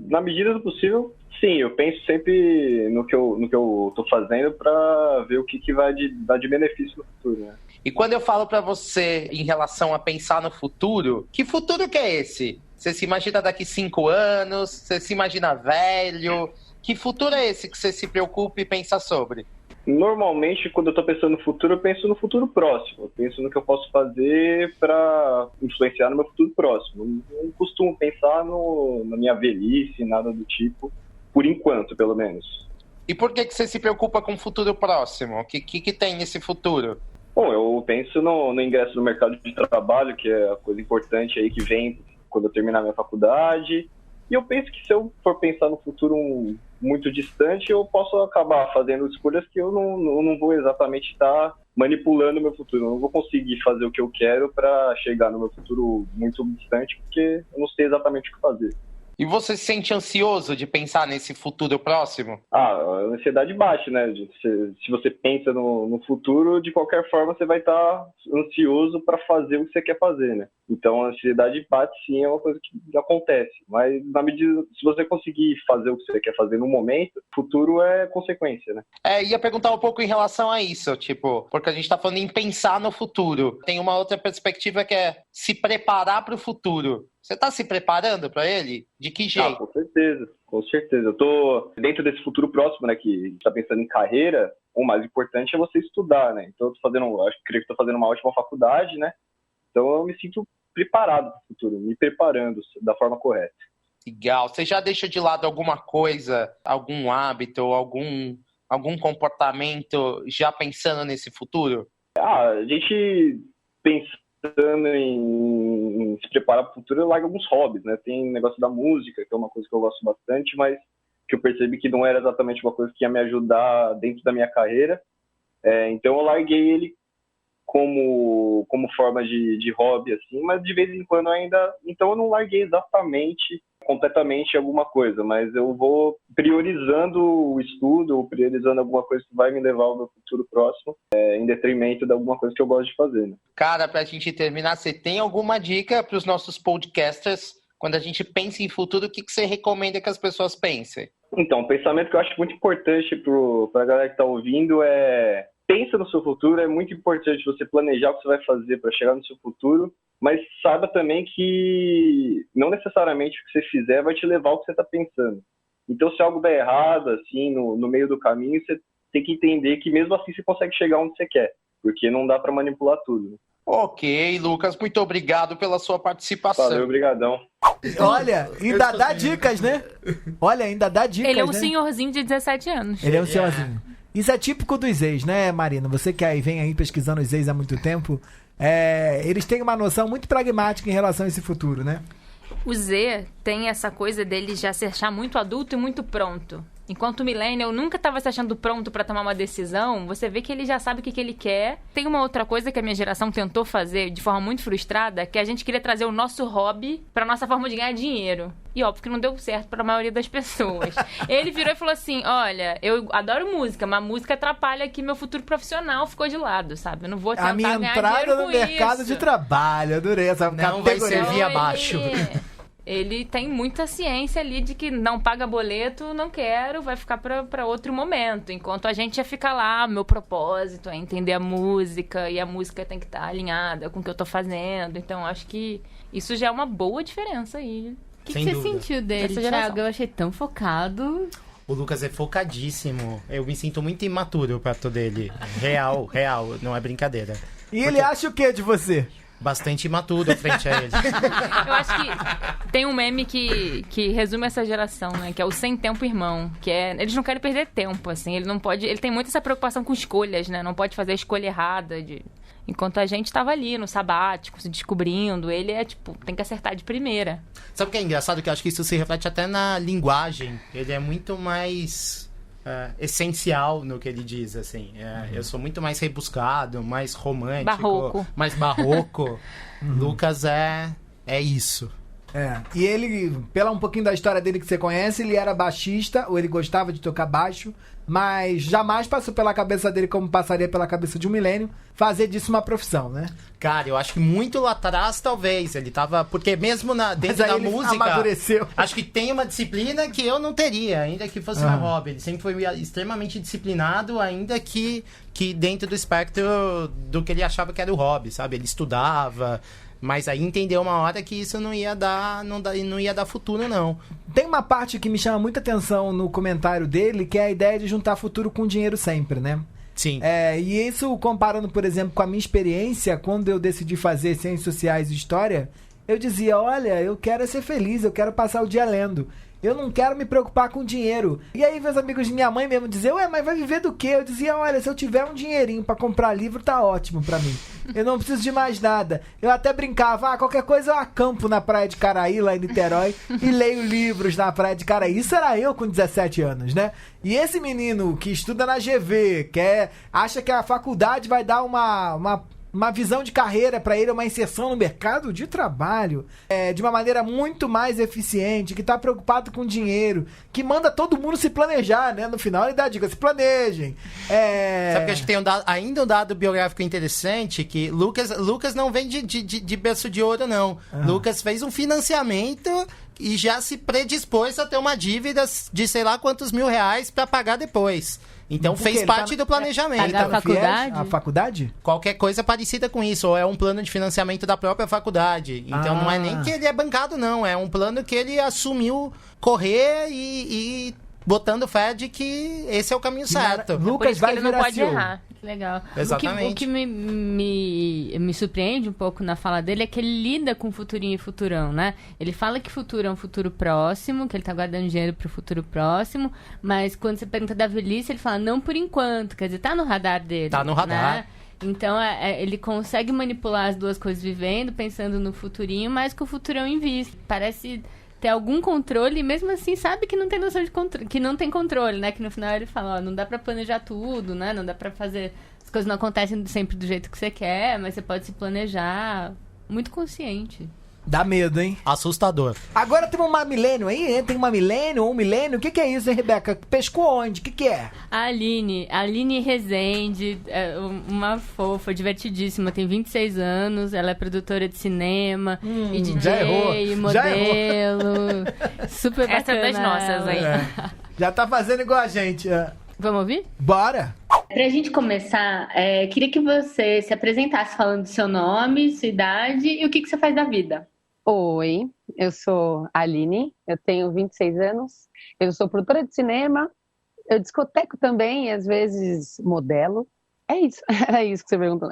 Na medida do possível, sim. Eu penso sempre no que eu tô fazendo para ver o que vai dar de benefício no futuro, né? E quando eu falo para você em relação a pensar no futuro, que futuro que é esse? Você se imagina daqui 5 anos? Você se imagina velho? Que futuro é esse que você se preocupa e pensa sobre? Normalmente, quando eu tô pensando no futuro, eu penso no futuro próximo. Eu penso no que eu posso fazer para influenciar no meu futuro próximo. Não costumo pensar na minha velhice, nada do tipo, por enquanto, pelo menos. E por que você se preocupa com o futuro próximo? O que tem nesse futuro? Bom, eu penso no ingresso no mercado de trabalho, que é a coisa importante aí que vem quando eu terminar minha faculdade. E eu penso que se eu for pensar no futuro muito distante, eu posso acabar fazendo escolhas que eu não vou exatamente estar manipulando o meu futuro. Eu não vou conseguir fazer o que eu quero para chegar no meu futuro muito distante, porque eu não sei exatamente o que fazer. E você se sente ansioso de pensar nesse futuro próximo? A ansiedade bate, né? Se você pensa no futuro, de qualquer forma você vai estar ansioso para fazer o que você quer fazer, né? Então a ansiedade bate sim, é uma coisa que acontece. Mas na medida, se você conseguir fazer o que você quer fazer no momento, o futuro é consequência, né? Ia perguntar um pouco em relação a isso, porque a gente tá falando em pensar no futuro. Tem uma outra perspectiva que é se preparar para o futuro. Você está se preparando para ele? De que jeito? Com certeza. Eu tô dentro desse futuro próximo, né, que está pensando em carreira. O mais importante é você estudar, né? Então eu creio que estou fazendo uma ótima faculdade, né? Então eu me sinto preparado para o futuro, me preparando da forma correta. Legal. Você já deixa de lado alguma coisa, algum hábito, algum comportamento já pensando nesse futuro? A gente pensando em se preparar para o futuro, eu largo alguns hobbies, né? Tem o negócio da música, que é uma coisa que eu gosto bastante, mas que eu percebi que não era exatamente uma coisa que ia me ajudar dentro da minha carreira. Então eu larguei ele como forma de hobby, assim, mas de vez em quando ainda... Então eu não larguei exatamente, completamente alguma coisa, mas eu vou priorizando o estudo, ou priorizando alguma coisa que vai me levar ao meu futuro próximo, em detrimento de alguma coisa que eu gosto de fazer, né? Cara, pra gente terminar, você tem alguma dica para os nossos podcasters? Quando a gente pensa em futuro, o que você recomenda que as pessoas pensem? Então, um pensamento que eu acho muito importante para a galera que está ouvindo é... Pensa no seu futuro, é muito importante você planejar o que você vai fazer para chegar no seu futuro, mas saiba também que não necessariamente o que você fizer vai te levar ao que você está pensando. Então, se algo der errado, assim, no meio do caminho, você tem que entender que mesmo assim você consegue chegar onde você quer, porque não dá para manipular tudo, né? Ok, Lucas, muito obrigado pela sua participação. Valeu, obrigadão. Olha, ainda dá dicas, né? Ainda dá dicas, Ele é um né? senhorzinho de 17 anos. Ele é um senhorzinho. Isso é típico dos ex, né, Marina? Você que vem aí pesquisando os ex há muito tempo, eles têm uma noção muito pragmática em relação a esse futuro, né? O Z tem essa coisa dele já se achar muito adulto e muito pronto. Enquanto o millennial nunca estava se achando pronto para tomar uma decisão, você vê que ele já sabe o que ele quer. Tem uma outra coisa que a minha geração tentou fazer de forma muito frustrada, que a gente queria trazer o nosso hobby para nossa forma de ganhar dinheiro. E óbvio que não deu certo para a maioria das pessoas. Ele virou e falou assim, olha, eu adoro música, mas música atrapalha aqui meu futuro profissional, ficou de lado, sabe? Eu não vou tentar A minha ganhar entrada dinheiro no com mercado isso. de trabalho, adorei essa Não vai categoria. servir abaixo. Ele tem muita ciência ali de que não paga boleto, não quero, vai ficar pra outro momento. Enquanto a gente ia ficar lá, meu propósito é entender a música, e a música tem que estar alinhada com o que eu tô fazendo. Então, acho que isso já é uma boa diferença aí. O que você sentiu dele, Dessa geração. Thiago? Eu achei tão focado. O Lucas é focadíssimo. Eu me sinto muito imaturo perto dele. Real, não é brincadeira. E ele acha o que de você? Bastante imaturo frente a ele. Eu acho que tem um meme que resume essa geração, né? Que é o sem tempo irmão. Que é, eles não querem perder tempo, assim. Ele não pode. Ele tem muito essa preocupação com escolhas, né? Não pode fazer a escolha errada. Enquanto a gente tava ali no sabático, se descobrindo, ele é tipo, tem que acertar de primeira. Sabe o que é engraçado? Que eu acho que isso se reflete até na linguagem. Ele é muito mais essencial no que ele diz, assim. Eu sou muito mais rebuscado, mais romântico, Barroco. mais barroco. Lucas é isso. E ele, pela um pouquinho da história dele que você conhece, ele era baixista, ou ele gostava de tocar baixo, mas jamais passou pela cabeça dele, como passaria pela cabeça de um milênio, fazer disso uma profissão, né? Cara, eu acho que muito lá atrás, talvez, ele tava... Porque mesmo dentro da música... amadureceu. Acho que tem uma disciplina que eu não teria, ainda que fosse meu hobby. Ele sempre foi extremamente disciplinado, ainda que dentro do espectro do que ele achava que era o hobby, sabe? Ele estudava... Mas aí entendeu uma hora que isso não ia dar futuro, não. Tem uma parte que me chama muita atenção no comentário dele, que é a ideia de juntar futuro com dinheiro sempre, né? Sim. E isso, comparando, por exemplo, com a minha experiência, quando eu decidi fazer Ciências Sociais e História, eu dizia, olha, eu quero ser feliz, eu quero passar o dia lendo. Eu não quero me preocupar com dinheiro. E aí meus amigos de minha mãe mesmo diziam, mas vai viver do quê? Eu dizia, olha, se eu tiver um dinheirinho pra comprar livro, tá ótimo pra mim. Eu não preciso de mais nada. Eu até brincava, qualquer coisa eu acampo na Praia de Caraí, lá em Niterói, e leio livros na Praia de Caraí. Isso era eu com 17 anos, né? E esse menino que estuda na GV, acha que a faculdade vai dar uma visão de carreira para ele, uma inserção no mercado de trabalho, de uma maneira muito mais eficiente, que tá preocupado com dinheiro, que manda todo mundo se planejar, né? No final ele dá a dica, se planejem. Sabe que eu acho que tem ainda um dado biográfico interessante, que Lucas não vem de berço de ouro, não. Lucas fez um financiamento e já se predispôs a ter uma dívida de sei lá quantos R$1.000 para pagar depois. Então fez parte do planejamento. Pagar a faculdade? A faculdade? Qualquer coisa parecida com isso, ou é um plano de financiamento da própria faculdade. Então não é nem que ele é bancado, não. É um plano que ele assumiu correr e botando fé de que esse é o caminho certo. Lucas vai ele não pode errar. Legal. Exatamente. O que me surpreende um pouco na fala dele é que ele lida com futurinho e futurão, né? Ele fala que futuro é um futuro próximo, que ele tá guardando dinheiro pro futuro próximo, mas quando você pergunta da velhice, ele fala não por enquanto, quer dizer, tá no radar dele. Tá no radar. Né? Então, ele consegue manipular as duas coisas vivendo, pensando no futurinho, mas com o futurão em vista. Parece ter algum controle e mesmo assim sabe que não tem noção de controle, que não tem controle, né? Que no final ele fala, não dá pra planejar tudo, né? Não dá pra fazer... As coisas não acontecem sempre do jeito que você quer, mas você pode se planejar. Muito consciente. Dá medo, hein? Assustador. Agora tem uma milênio aí, né? Tem uma milênio ou um milênio. O que é isso, hein, Rebeca? Pescou onde? O que é? A Aline Rezende, uma fofa, divertidíssima, tem 26 anos, ela é produtora de cinema, e DJ, e modelo. Super bacana. Essa é das nossas aí. Já tá fazendo igual a gente. Vamos ouvir? Bora! Pra gente começar, queria que você se apresentasse falando do seu nome, sua idade e o que você faz da vida. Oi, eu sou a Aline, eu tenho 26 anos, eu sou produtora de cinema, eu discoteco também, às vezes modelo. É isso, era isso que você perguntou.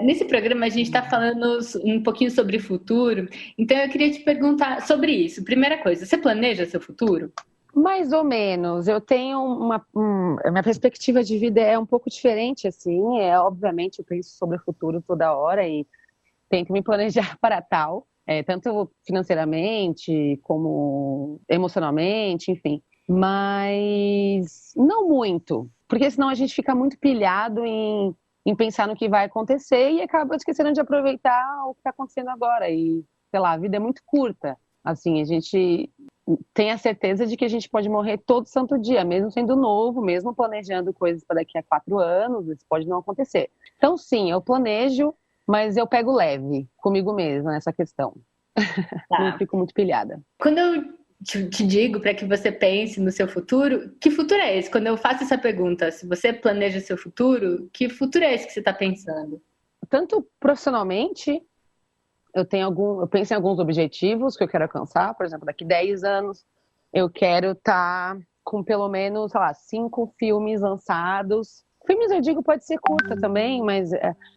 Nesse programa a gente está falando um pouquinho sobre futuro, então eu queria te perguntar sobre isso. Primeira coisa, você planeja seu futuro? Mais ou menos, eu tenho minha perspectiva de vida é um pouco diferente, assim, obviamente eu penso sobre o futuro toda hora e tento me planejar para tal, tanto financeiramente como emocionalmente, enfim, mas não muito, porque senão a gente fica muito pilhado em pensar no que vai acontecer e acaba esquecendo de aproveitar o que está acontecendo agora e, sei lá, a vida é muito curta, assim, a gente tem a certeza de que a gente pode morrer todo santo dia, mesmo sendo novo, mesmo planejando coisas para daqui a 4 anos, isso pode não acontecer. Então, sim, eu planejo, mas eu pego leve comigo mesma nessa questão. Tá. Não fico muito pilhada. Quando eu te digo para que você pense no seu futuro, que futuro é esse? Quando eu faço essa pergunta, se você planeja seu futuro, que futuro é esse que você está pensando? Tanto profissionalmente, eu penso em alguns objetivos que eu quero alcançar. Por exemplo, daqui 10 anos eu quero estar com pelo menos, sei lá, 5 filmes lançados. Filmes, eu digo, pode ser curta também, mas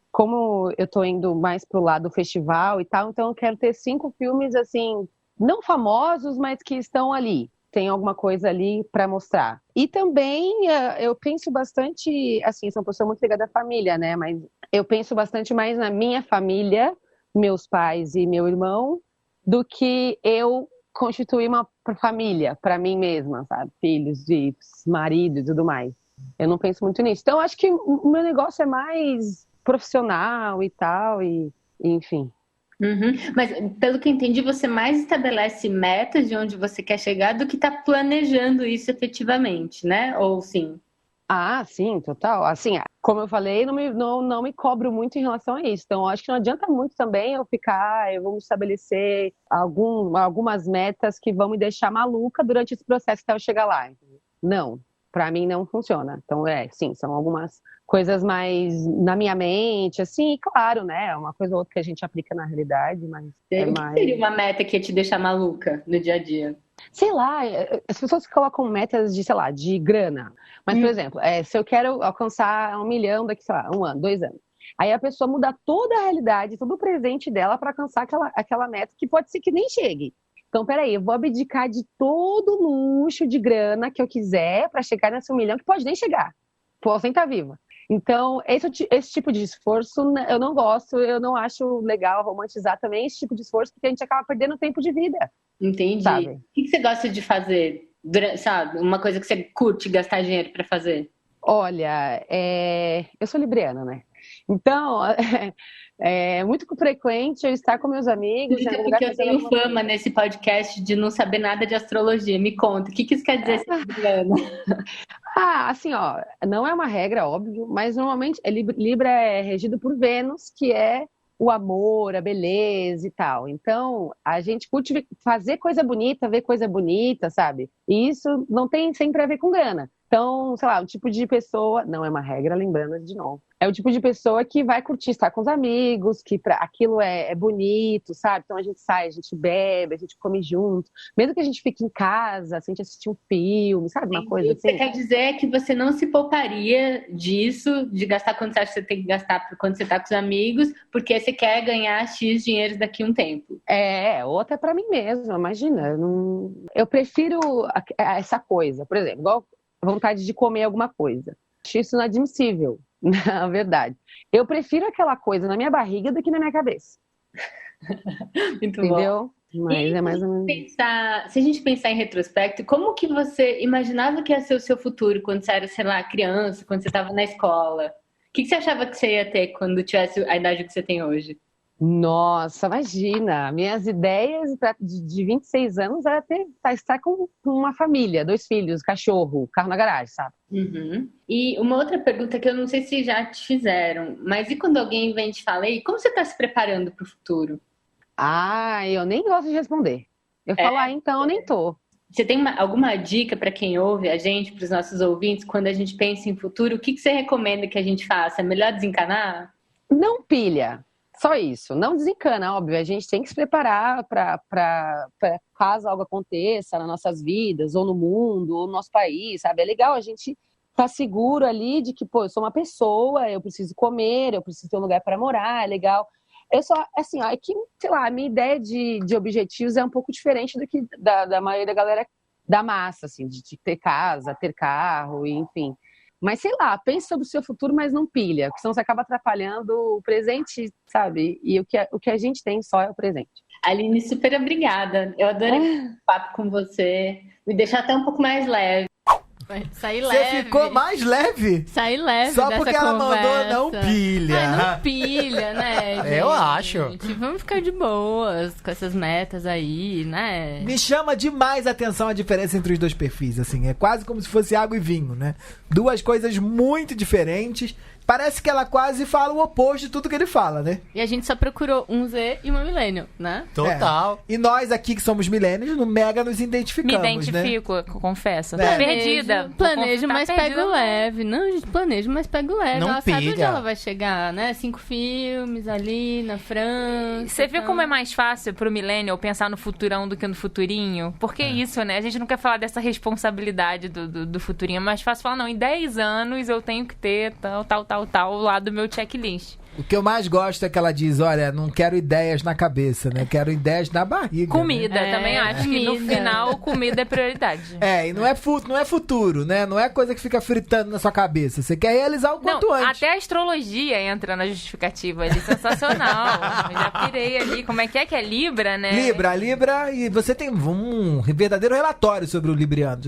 como eu tô indo mais pro lado do festival e tal, então eu quero ter 5 filmes, assim, não famosos, mas que estão ali. Tem alguma coisa ali para mostrar. E também eu penso bastante, assim, sou uma pessoa muito ligada à família, né? Mas eu penso bastante mais na minha família, meus pais e meu irmão, do que eu constituir uma família para mim mesma, sabe? Filhos, marido e tudo mais. Eu não penso muito nisso. Então, acho que o meu negócio é mais profissional e tal, e enfim. Uhum. Mas, pelo que eu entendi, você mais estabelece metas de onde você quer chegar do que tá planejando isso efetivamente, né? Ou sim? Ah, sim, total. Assim, como eu falei, não me cobro muito em relação a isso. Então, acho que não adianta muito também eu vou estabelecer algumas metas que vão me deixar maluca durante esse processo até eu chegar lá. Não, para mim não funciona. Então, sim, são algumas coisas mais na minha mente, assim, e claro, né? Uma coisa ou outra que a gente aplica na realidade, mas O que seria uma meta que ia te deixar maluca no dia a dia? Sei lá, as pessoas colocam metas de, sei lá, de grana. Mas, por exemplo, se eu quero alcançar 1 milhão daqui, sei lá, 1 ano, 2 anos. Aí a pessoa muda toda a realidade, todo o presente dela para alcançar aquela meta que pode ser que nem chegue. Então, peraí, eu vou abdicar de todo o luxo de grana que eu quiser para chegar nesse 1 milhão que pode nem chegar. Posso nem estar viva. Então, esse tipo de esforço eu não gosto, eu não acho legal romantizar também esse tipo de esforço, porque a gente acaba perdendo tempo de vida. Entendi. Sabe? O que você gosta de fazer? Sabe? Uma coisa que você curte gastar dinheiro pra fazer? Olha, eu sou libriana, né? Então, é muito frequente eu estar com meus amigos. Porque eu tenho fama nesse podcast de não saber nada de astrologia. Me conta, o que isso quer dizer ser libriana? Assim, ó, não é uma regra, óbvio, mas normalmente Libra é regido por Vênus, que é o amor, a beleza e tal. Então, a gente curte fazer coisa bonita, ver coisa bonita, sabe? E isso não tem sempre a ver com grana. Então, sei lá, o tipo de pessoa... Não é uma regra, lembrando de novo. É o tipo de pessoa que vai curtir estar com os amigos, que aquilo é bonito, sabe? Então a gente sai, a gente bebe, a gente come junto. Mesmo que a gente fique em casa, assim, a gente assistir um filme, sabe? Uma coisa assim. Você quer dizer que você não se pouparia disso, de gastar quando você acha que você tem que gastar quando você tá com os amigos, porque você quer ganhar X dinheiro daqui a um tempo. Outra é pra mim mesma, imagina. Eu prefiro essa coisa, por exemplo, igual vontade de comer alguma coisa. Acho isso inadmissível, na verdade. Eu prefiro aquela coisa na minha barriga do que na minha cabeça. Muito entendeu? Bom. Mas é mais ou menos... Se a gente pensar em retrospecto, como que você imaginava que ia ser o seu futuro quando você era, sei lá, criança, quando você estava na escola? O que você achava que você ia ter quando tivesse a idade que você tem hoje? Nossa, imagina, minhas ideias de 26 anos era estar com uma família, 2 filhos, cachorro, carro na garagem, sabe? Uhum. E uma outra pergunta que eu não sei se já te fizeram, mas e quando alguém vem te falar, e como você está se preparando para o futuro? Eu nem gosto de responder. Eu falo, então eu nem tô. Você tem alguma dica para quem ouve a gente, para os nossos ouvintes, quando a gente pensa em futuro, o que você recomenda que a gente faça? É melhor desencanar? Não pilha. Só isso, não desencana, óbvio, a gente tem que se preparar para caso algo aconteça nas nossas vidas, ou no mundo, ou no nosso país, sabe? É legal a gente estar seguro ali de que, eu sou uma pessoa, eu preciso comer, eu preciso ter um lugar para morar, é legal. Eu só, assim, é que, sei lá, a minha ideia de objetivos é um pouco diferente do que da maioria da galera da massa, assim, de ter casa, ter carro, enfim. Mas, sei lá, pense sobre o seu futuro, mas não pilha, porque senão você acaba atrapalhando o presente, sabe? E o que a gente tem só é o presente. Aline, super obrigada. Eu adorei o papo com você. Me deixar até um pouco mais leve. Sair leve. Você ficou mais leve? Sair leve. Só porque ela mandou não pilha. Não pilha, né, gente? Eu acho. Vamos ficar de boas com essas metas aí, né? Me chama demais a atenção a diferença entre os 2 perfis, assim. É quase como se fosse água e vinho, né? 2 coisas muito diferentes. Parece que ela quase fala o oposto de tudo que ele fala, né? E a gente só procurou um Z e uma millennial, né? Total. E nós aqui que somos millennials, no Mega nos identificamos, Me identifico, né? confesso. É. Perdida. Planejo, mas pego leve. Não, gente, planejo, mas pego leve. Não ela pilha. sabe onde ela vai chegar, né? 5 filmes ali na França. Você vê como é mais fácil pro millennial pensar no futurão do que no futurinho? Porque isso, né? A gente não quer falar dessa responsabilidade do futurinho. É mais fácil falar, não, em 10 anos eu tenho que ter tal, lá do meu checklist. O que eu mais gosto é que ela diz, olha, não quero ideias na cabeça, né? Quero ideias na barriga. Comida, né? também acho que no final comida é prioridade. E não é futuro, né? Não é coisa que fica fritando na sua cabeça. Você quer realizar o quanto antes. Até a astrologia entra na justificativa ali, sensacional. Eu já pirei ali, como é que é Libra, né? Libra, e você tem um verdadeiro relatório sobre o libriano.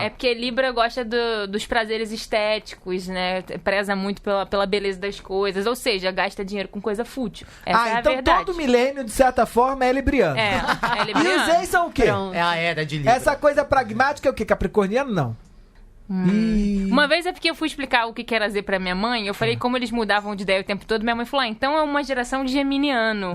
É porque Libra gosta dos prazeres estéticos, né? Preza muito pela beleza das coisas. coisas. Ou seja, gasta dinheiro com coisa fútil. Essa é a então verdade. todo milênio, de certa forma, é libriano. É E libriano. os ex são o quê? Pronto. É a era de Libra. Essa coisa pragmática é o quê? Capricorniano, não. Uma vez é porque eu fui explicar o que era Z pra minha mãe, eu falei como eles mudavam de ideia o tempo todo, minha mãe falou, então é uma geração de geminiano.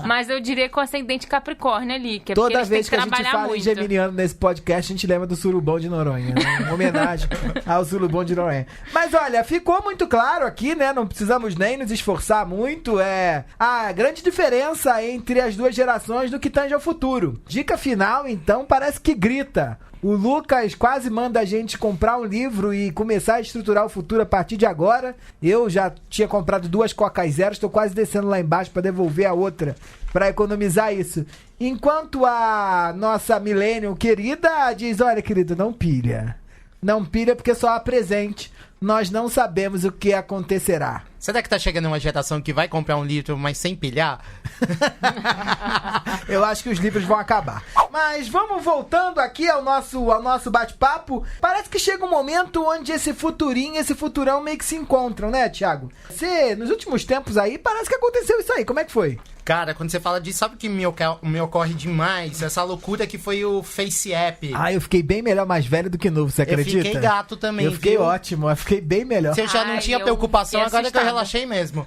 Mas eu diria com ascendente Capricórnio ali, que é porque Toda eles vez que têm a que gente trabalhar fala em muito. geminiano nesse podcast, a gente lembra do surubão de Noronha, né? Uma homenagem ao surubão de Noronha. Mas olha, ficou muito claro aqui, né? Não precisamos nem nos esforçar muito. É a grande diferença entre as duas gerações no que tange ao futuro. Dica final, então, parece que grita. O Lucas quase manda a gente comprar um livro e começar a estruturar o futuro a partir de agora. Eu já tinha comprado 2 Cocas Zero, estou quase descendo lá embaixo para devolver a outra, para economizar isso. Enquanto a nossa millennial querida diz, olha, querido, não pilha. Não pilha porque só há presente. Nós não sabemos o que acontecerá. Será que tá chegando uma geração que vai comprar um livro, mas sem pilhar? Eu acho que os livros vão acabar. Mas vamos voltando aqui ao nosso bate-papo. Parece que chega um momento onde esse futurão meio que se encontram, né, Thiago? Você, nos últimos tempos aí, parece que aconteceu isso aí. Como é que foi? Cara, quando você fala disso, sabe o que me ocorre demais? Essa loucura que foi o Face App. Ah, eu fiquei bem melhor, mais velho do que novo, você acredita? Eu fiquei gato também, Eu fiquei viu? ótimo, eu fiquei bem melhor. Se eu já não tinha preocupação, fiquei agora que eu assustada. relaxei mesmo.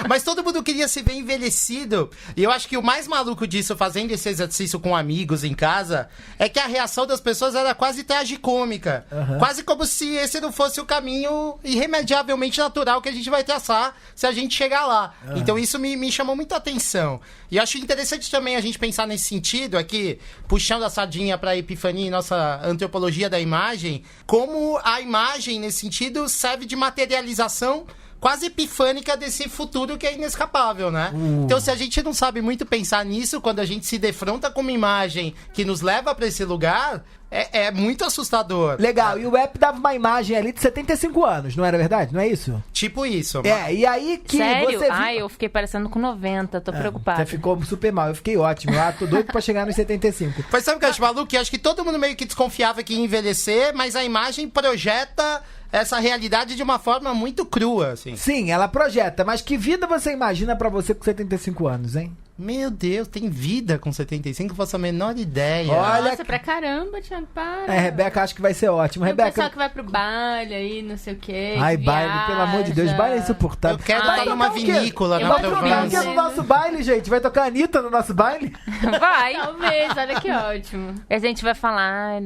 Mas todo mundo queria se ver envelhecido. E eu acho que o mais maluco disso, fazendo esse exercício com amigos em casa, é que a reação das pessoas era quase tragicômica. Quase como se esse não fosse o caminho irremediavelmente natural que a gente vai traçar se a gente chegar lá. Então isso me chamou muita atenção. E eu acho interessante também a gente pensar nesse sentido aqui, puxando a sardinha para a Epifania e nossa antropologia da imagem, como a imagem, nesse sentido, serve de materialização quase epifânica desse futuro que é inescapável, né? Então, se a gente não sabe muito pensar nisso, quando a gente se defronta com uma imagem que nos leva para esse lugar, é muito assustador. Legal, e o app dava uma imagem ali de 75 anos, não era verdade? Não é isso? Tipo isso. E aí que Sério? você... Ai, eu fiquei parecendo com 90, tô preocupada. Você ficou super mal, eu fiquei ótimo. Eu tô doido pra chegar nos 75. Mas sabe o que eu acho maluco? Eu acho que todo mundo meio que desconfiava que ia envelhecer, mas a imagem projeta essa realidade de uma forma muito crua, assim. Sim, ela projeta, mas que vida você imagina pra você com 75 anos, hein? Meu Deus, tem vida com 75? Eu faço a menor ideia. Olha, Nossa, pra caramba, Thiago, para. Rebeca, acho que vai ser ótimo. Tem o Rebeca... pessoal que vai pro baile aí, não sei o quê. Ai, que baile, pelo amor de Deus, viaja. baile é insuportável. Eu quero Vai estar numa tocar o quê? vinícola na Vai tocar o província. quê no nosso baile, gente? Vai tocar a Anitta no nosso baile? Vai. Talvez, olha que ótimo. A gente vai falar,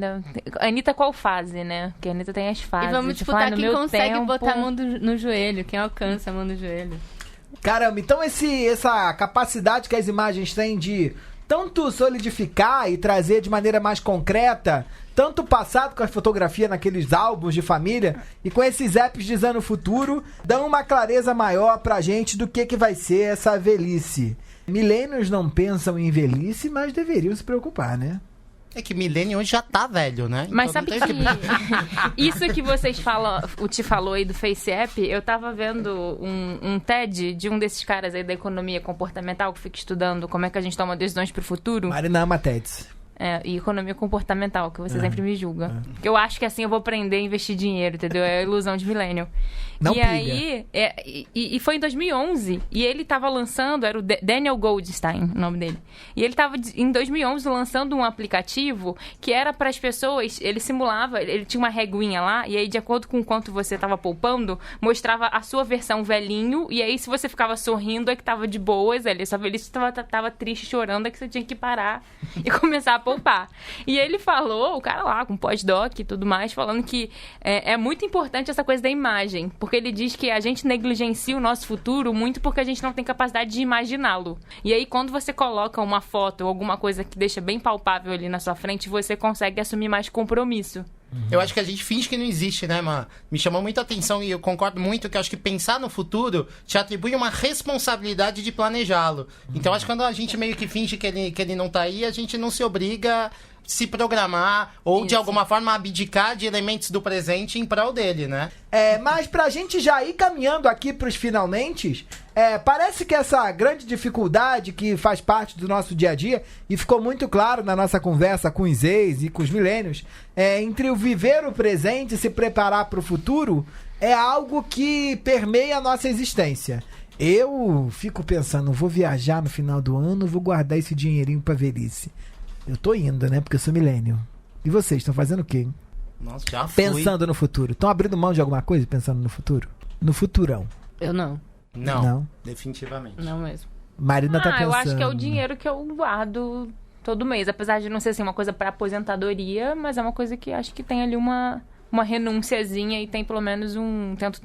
Anitta, qual fase, né? Porque a Anitta tem as fases. E vamos Você fala, disputar no quem meu consegue tempo- botar a mão no joelho, quem alcança a mão no joelho. Caramba, então essa capacidade que as imagens têm de tanto solidificar e trazer de maneira mais concreta tanto o passado com a fotografia naqueles álbuns de família e com esses apps dizendo o futuro, dão uma clareza maior pra gente do que vai ser essa velhice. Milênios não pensam em velhice, mas deveriam se preocupar, né? É que milênio hoje já tá velho, né? Mas Então sabe não tem que isso que vocês falam, o Ti falou aí do Face App, eu tava vendo um TED de um desses caras aí da economia comportamental que fica estudando como é que a gente toma decisões pro futuro. Marinama Teds. E economia comportamental, que você sempre me julga. Eu acho que assim eu vou aprender a investir dinheiro, entendeu? É a ilusão de milênio. Não e pilha. aí, e foi em 2011, e ele tava lançando, era o Daniel Goldstein, o nome dele. E ele tava, em 2011, lançando um aplicativo que era para as pessoas, ele simulava, ele tinha uma reguinha lá, e aí, de acordo com quanto você tava poupando, mostrava a sua versão velhinho, e aí, se você ficava sorrindo, é que tava de boas, ali, sua velhice tava triste, chorando, é que você tinha que parar e começar a poupar. E ele falou, o cara lá, com pós-doc e tudo mais, falando que é muito importante essa coisa da imagem, porque ele diz que a gente negligencia o nosso futuro muito porque a gente não tem capacidade de imaginá-lo. E aí, quando você coloca uma foto ou alguma coisa que deixa bem palpável ali na sua frente, você consegue assumir mais compromisso. Eu acho que a gente finge que não existe, né, mano? Me chamou muita atenção e eu concordo muito que eu acho que pensar no futuro te atribui uma responsabilidade de planejá-lo. Então, acho que quando a gente meio que finge que ele não tá aí, a gente não se obriga a se programar ou, de alguma forma, abdicar de elementos do presente em prol dele, né? Mas pra gente já ir caminhando aqui pros finalmentes, parece que essa grande dificuldade que faz parte do nosso dia a dia, e ficou muito claro na nossa conversa com os ex e com os milênios, entre o viver o presente e se preparar pro futuro, é algo que permeia a nossa existência. Eu fico pensando, vou viajar no final do ano, vou guardar esse dinheirinho pra velhice. Eu tô indo, né? Porque eu sou milênio. E vocês estão fazendo o quê? Nossa, já fui. Pensando no futuro. Estão abrindo mão de alguma coisa pensando no futuro? No futurão. Eu não. Não, definitivamente. Não mesmo. Marina tá pensando. Eu acho que é o dinheiro que eu guardo todo mês. Apesar de não ser assim uma coisa pra aposentadoria, mas é uma coisa que acho que tem ali uma renunciazinha e tem pelo menos tento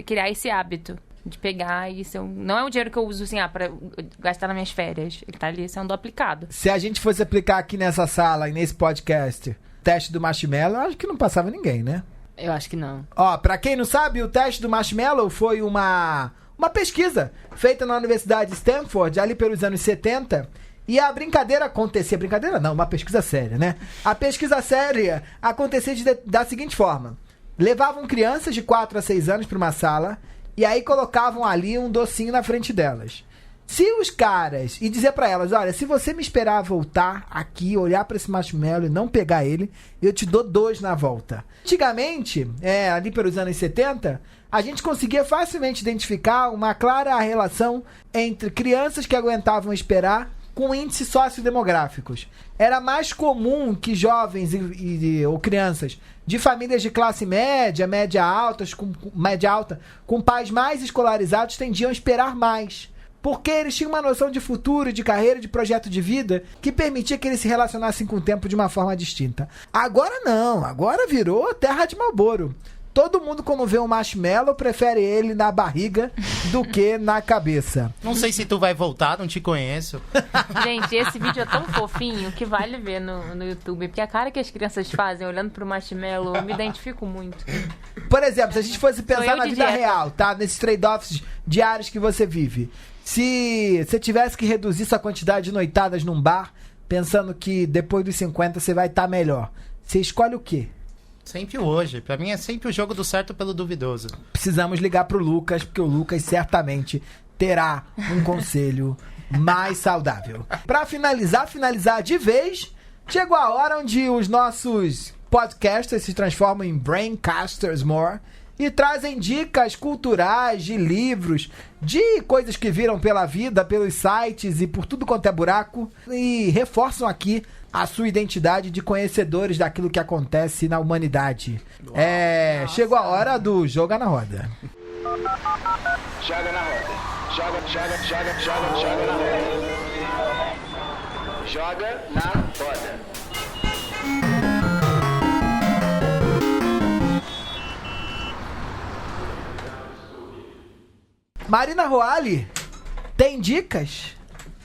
criar esse hábito de pegar e não é um dinheiro que eu uso assim, pra gastar nas minhas férias. Ele tá ali sendo aplicado. Se a gente fosse aplicar aqui nessa sala e nesse podcast teste do marshmallow, eu acho que não passava ninguém, né? Eu acho que não. Ó, pra quem não sabe, o teste do marshmallow foi uma pesquisa feita na Universidade de Stanford, ali pelos anos 70, e a brincadeira acontecia... Brincadeira não, uma pesquisa séria, né? A pesquisa séria acontecia da seguinte forma. Levavam crianças de 4 a 6 anos pra uma sala, e aí colocavam ali um docinho na frente delas. Se os caras... E dizer pra elas, olha, se você me esperar voltar aqui, olhar pra esse marshmallow e não pegar ele, eu te dou 2 na volta. Antigamente, ali pelos anos 70, a gente conseguia facilmente identificar uma clara relação entre crianças que aguentavam esperar com índices sociodemográficos. Era mais comum que jovens ou crianças de famílias de classe média, média alta, com pais mais escolarizados, tendiam a esperar mais. Porque eles tinham uma noção de futuro, de carreira, de projeto de vida, que permitia que eles se relacionassem com o tempo de uma forma distinta. Agora não, agora virou terra de Marlboro. Todo mundo, quando vê um marshmallow, prefere ele na barriga do que na cabeça. Não sei se tu vai voltar, não te conheço. Gente, esse vídeo é tão fofinho que vale ver no YouTube. Porque a cara que as crianças fazem olhando pro marshmallow, eu me identifico muito. Por exemplo, se a gente fosse pensar na vida real, tá? Nesses trade-offs diários que você vive. Se você tivesse que reduzir sua quantidade de noitadas num bar, pensando que depois dos 50 você vai estar melhor, você escolhe o quê? Sempre hoje. Pra mim é sempre o jogo do certo pelo duvidoso. Precisamos ligar pro Lucas, porque o Lucas certamente terá um conselho mais saudável. Pra finalizar de vez, chegou a hora onde os nossos podcasters se transformam em Braincasters More e trazem dicas culturais, de livros, de coisas que viram pela vida, pelos sites e por tudo quanto é buraco, e reforçam aqui a sua identidade de conhecedores daquilo que acontece na humanidade. Chegou a hora do Joga na Roda. Joga na roda. Joga na roda. Joga na roda. Marina Roali, tem dicas?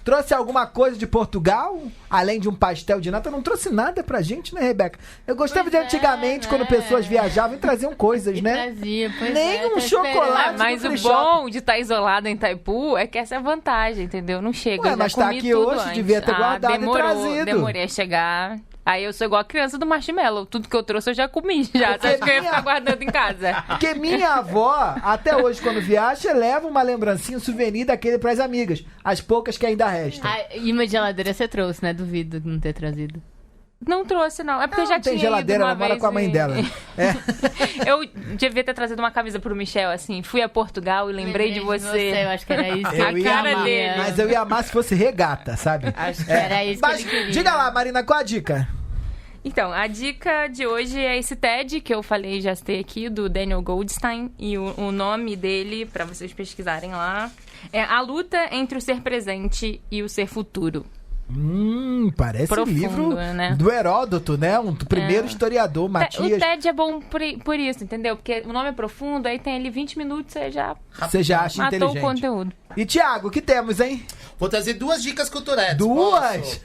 Trouxe alguma coisa de Portugal? Além de um pastel de nata? Não trouxe nada pra gente, né, Rebeca? Eu gostava de antigamente, quando pessoas viajavam e traziam coisas, né? Trazia, Nem um chocolate. Mas o bom de estar isolado em Itaipu é que essa é a vantagem, entendeu? Não chega. Ué, mas tá aqui hoje, antes. devia ter guardado e trazido. Demorei a chegar. Aí eu sou igual a criança do marshmallow. Tudo que eu trouxe eu já comi. Você acha que eu ia ficar guardando em casa? Porque minha avó, até hoje, quando viaja, leva uma lembrancinha, um souvenir daquele pras amigas. As poucas que ainda restam. Imã de geladeira você trouxe, né? Duvido não ter trazido. Não trouxe, não. É porque eu já tinha tem geladeira, ela mora com a mãe dela. Eu devia ter trazido uma camisa pro Michel, assim. Fui a Portugal e lembrei de você. Eu acho que era isso. A cara dele. Mas eu ia amar se fosse regata, sabe? Acho que era isso que ele queria. Diga lá, Marina, qual a dica? Então, a dica de hoje é esse TED que eu falei, já citei aqui, do Daniel Goldstein. E o nome dele, pra vocês pesquisarem lá, é A Luta entre o Ser Presente e o Ser Futuro. Parece Profundo, livro, né? do Heródoto, né? Um primeiro historiador, Matias. O TED é bom por isso, entendeu? Porque o nome é profundo, aí tem ali 20 minutos, você já acha matou inteligente. o conteúdo. E, Thiago, o que temos, hein? Vou trazer 2 dicas culturais. Duas?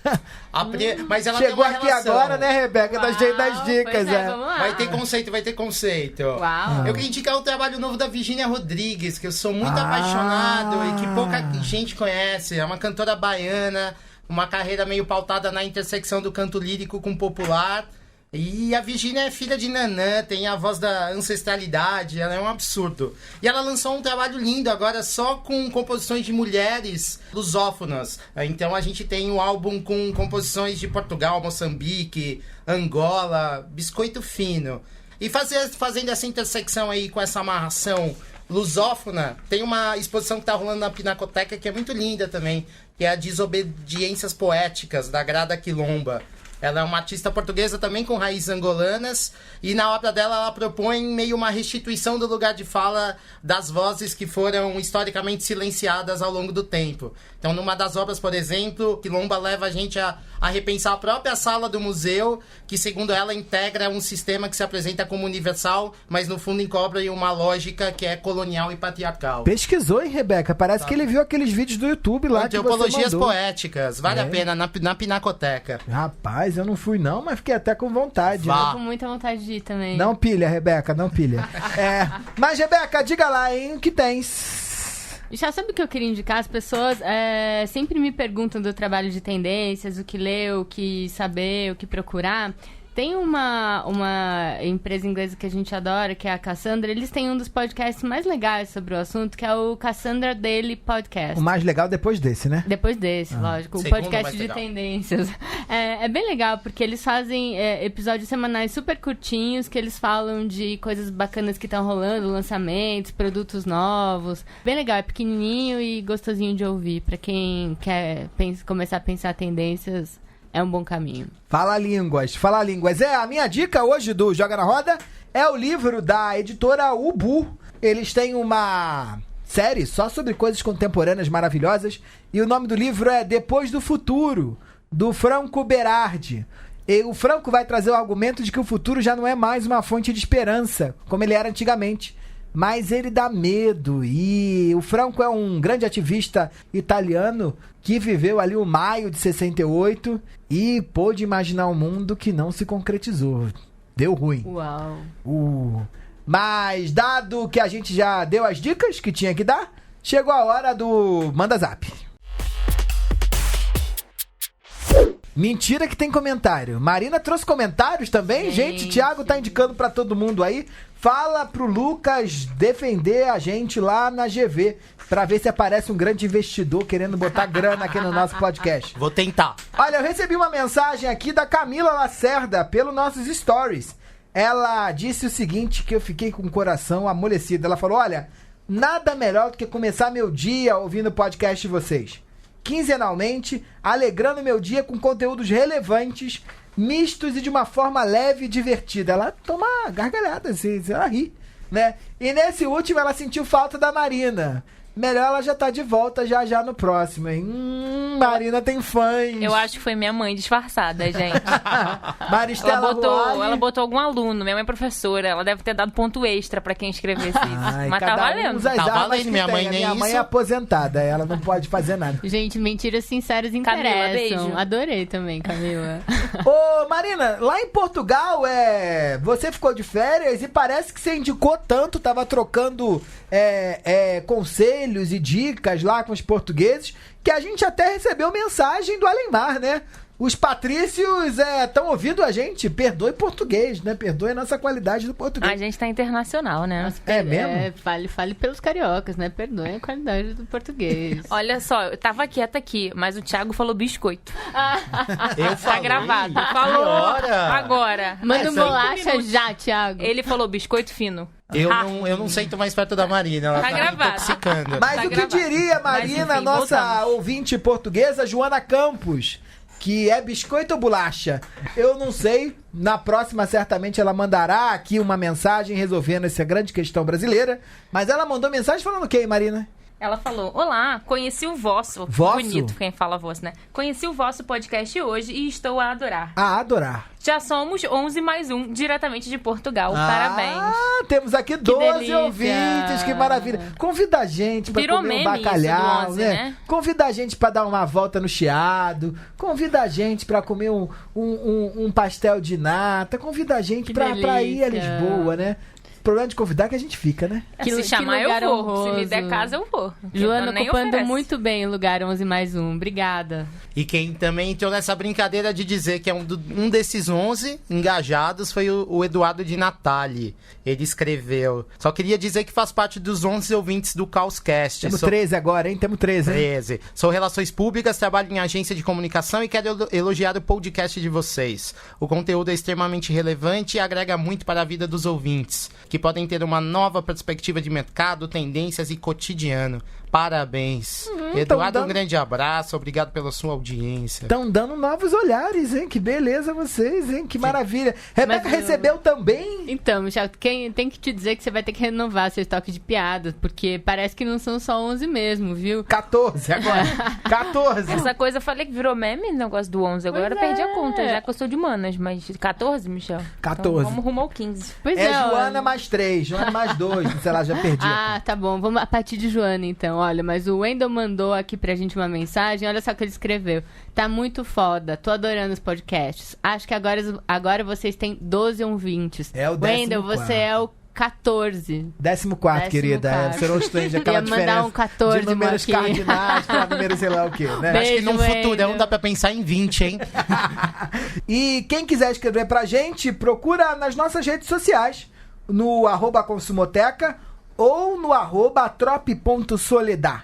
Mas ela chegou tem uma aqui relação. agora, né, Rebeca? Tá cheio das dicas, vamos lá. Vai ter conceito. Uau. Eu queria indicar o trabalho novo da Virgínia Rodrigues, que eu sou muito apaixonado e que pouca gente conhece. É uma cantora baiana, uma carreira meio pautada na intersecção do canto lírico com popular. E a Virgínia é filha de Nanã, tem a voz da ancestralidade, ela é um absurdo. E ela lançou um trabalho lindo agora só com composições de mulheres lusófonas. Então a gente tem um álbum com composições de Portugal, Moçambique, Angola, Biscoito Fino. E fazendo essa intersecção aí com essa amarração lusófona, tem uma exposição que tá rolando na Pinacoteca que é muito linda também, que é a Desobediências Poéticas, da Grada Quilomba. Ela é uma artista portuguesa também com raízes angolanas, e na obra dela ela propõe meio uma restituição do lugar de fala das vozes que foram historicamente silenciadas ao longo do tempo. Então, numa das obras, por exemplo, Quilomba leva a gente a repensar a própria sala do museu, que, segundo ela, integra um sistema que se apresenta como universal, mas no fundo encobre uma lógica que é colonial e patriarcal. Pesquisou, hein, Rebeca? Parece que ele viu aqueles vídeos do YouTube lá que você Antropologias mandou. Poéticas, vale a pena, na Pinacoteca. Rapaz, eu não fui não, mas fiquei até com vontade. Tô com muita vontade de ir também. Não pilha, Rebeca, não pilha. Mas, Rebeca, diga lá, hein, o que tens? Já sabe o que eu queria indicar? As pessoas sempre me perguntam do trabalho de tendências, o que ler, o que saber, o que procurar. Tem uma empresa inglesa que a gente adora, que é a Cassandra. Eles têm um dos podcasts mais legais sobre o assunto, que é o Cassandra Daily Podcast. O mais legal depois desse, né? Depois desse, lógico. O podcast de tendências. É bem legal, porque eles fazem episódios semanais super curtinhos, que eles falam de coisas bacanas que estão rolando, lançamentos, produtos novos. Bem legal, é pequenininho e gostosinho de ouvir. Pra quem quer começar a pensar tendências, é um bom caminho. Fala línguas. A minha dica hoje do Joga na Roda é o livro da editora Ubu. Eles têm uma série só sobre coisas contemporâneas maravilhosas. E o nome do livro é Depois do Futuro, do Franco Berardi. E o Franco vai trazer o argumento de que o futuro já não é mais uma fonte de esperança, como ele era antigamente. Mas ele dá medo. E o Franco é um grande ativista italiano que viveu ali o maio de 68 e pôde imaginar um mundo que não se concretizou. Deu ruim. Uau. Mas dado que a gente já deu as dicas que tinha que dar, chegou a hora do Manda Zap. Mentira que tem comentário. Marina trouxe comentários também, gente. Thiago tá indicando pra todo mundo aí. Fala pro Lucas defender a gente lá na GV, pra ver se aparece um grande investidor querendo botar grana aqui no nosso podcast. Vou tentar. Olha, eu recebi uma mensagem aqui da Camila Lacerda pelos nossos stories. Ela disse o seguinte, que eu fiquei com o coração amolecido. Ela falou, olha, nada melhor do que começar meu dia ouvindo o podcast de vocês. Quinzenalmente, alegrando meu dia com conteúdos relevantes, mistos e de uma forma leve e divertida. Ela toma gargalhada, assim, ela ri, né? E nesse último ela sentiu falta da Marina. Melhor ela já tá de volta já no próximo, hein? Marina tem fãs. Eu acho que foi minha mãe disfarçada, gente. Maristela ela botou algum aluno, minha mãe é professora, ela deve ter dado ponto extra pra quem escrevesse isso. Mas tá valendo. Usa as armas que minha mãe tem. nem Minha mãe isso. é aposentada, ela não pode fazer nada. Gente, mentiras sinceras interessam. Camila, beijo. Adorei também, Camila. Ô, Marina, lá em Portugal, você ficou de férias e parece que você indicou tanto, tava trocando conselhos e dicas lá com os portugueses, que a gente até recebeu mensagem do Alemar, né? Os patrícios estão ouvindo a gente. Perdoe português, né? Perdoe a nossa qualidade do português. A gente tá internacional, né? Mesmo? Fale pelos cariocas, né? Perdoe a qualidade do português. Olha só, eu tava quieta aqui, mas o Thiago falou biscoito. Eu Tá falei? gravado. Falou Hora. agora. Manda Essa- bolacha já, Thiago. Ele falou biscoito fino. Eu não sento mais perto da Marina, ela Tá tá me gravado. intoxicando. Mas Tá o que gravado. diria, Marina, Mas, enfim, nossa voltamos. ouvinte portuguesa, Joana Campos, que é biscoito ou bolacha? Eu não sei. Na próxima, certamente, ela mandará aqui uma mensagem resolvendo essa grande questão brasileira. Mas ela mandou mensagem falando o quê, Marina? Ela falou, olá, conheci o vosso. Vosso? Bonito quem fala vosso, né? Conheci o vosso podcast hoje e estou a adorar. A adorar. Já somos 11 mais 1, diretamente de Portugal. Parabéns. Ah, temos aqui 12 delícia. ouvintes, que maravilha. Convida a gente pra Virou comer um meme isso bacalhau, do 11, né? né? Convida a gente pra dar uma volta no Chiado. Convida a gente pra comer um pastel de nata. Convida a gente pra ir a delícia. Lisboa, né? problema de convidar que a gente fica, né? Se chamar, lugar eu vou. honroso. Se me der casa, eu vou. Joana Nem ocupando oferece. muito bem o lugar 11+1. Obrigada. E quem também entrou nessa brincadeira de dizer que é um desses 11 engajados foi o Eduardo de Natali. Ele escreveu: só queria dizer que faz parte dos 11 ouvintes do Caoscast. Temos 13 agora, hein? Temos 13, hein? 13. Sou Relações Públicas, trabalho em agência de comunicação e quero elogiar o podcast de vocês. O conteúdo é extremamente relevante e agrega muito para a vida dos ouvintes, que podem ter uma nova perspectiva de mercado, tendências e cotidiano. Parabéns. Eduardo, um grande abraço. Obrigado pela sua audiência. Estão dando novos olhares, hein? Que beleza vocês, hein? Que maravilha. Rebeca recebeu também. Então, Michel, tem que te dizer que você vai ter que renovar seu estoque de piadas, porque parece que não são só 11 mesmo, viu? 14 agora. 14. Essa coisa eu falei que virou meme, o negócio do 11. Agora eu perdi a conta, já que eu sou de humanas. Mas 14, Michel? 14. Então, vamos rumo ao 15. Pois É ó. Joana mais 3, Joana mais 2. Sei lá, já perdi. Ah, tá bom. Vamos a partir de Joana, então. Olha, mas o Wendel mandou aqui pra gente uma mensagem. Olha só o que ele escreveu. Tá muito foda. Tô adorando os podcasts. Acho que agora vocês têm 12 ouvintes. É o 14º. Wendel, você é o 14. 14º, querida. Serão os três daquela Ia mandar diferença um 14 de números aqui. cardinais pra números sei lá o quê, né? Acho que num Wendel. futurão dá pra pensar em 20, hein? E quem quiser escrever pra gente, procura nas nossas redes sociais, no @consumoteca ou no @trop.soledad.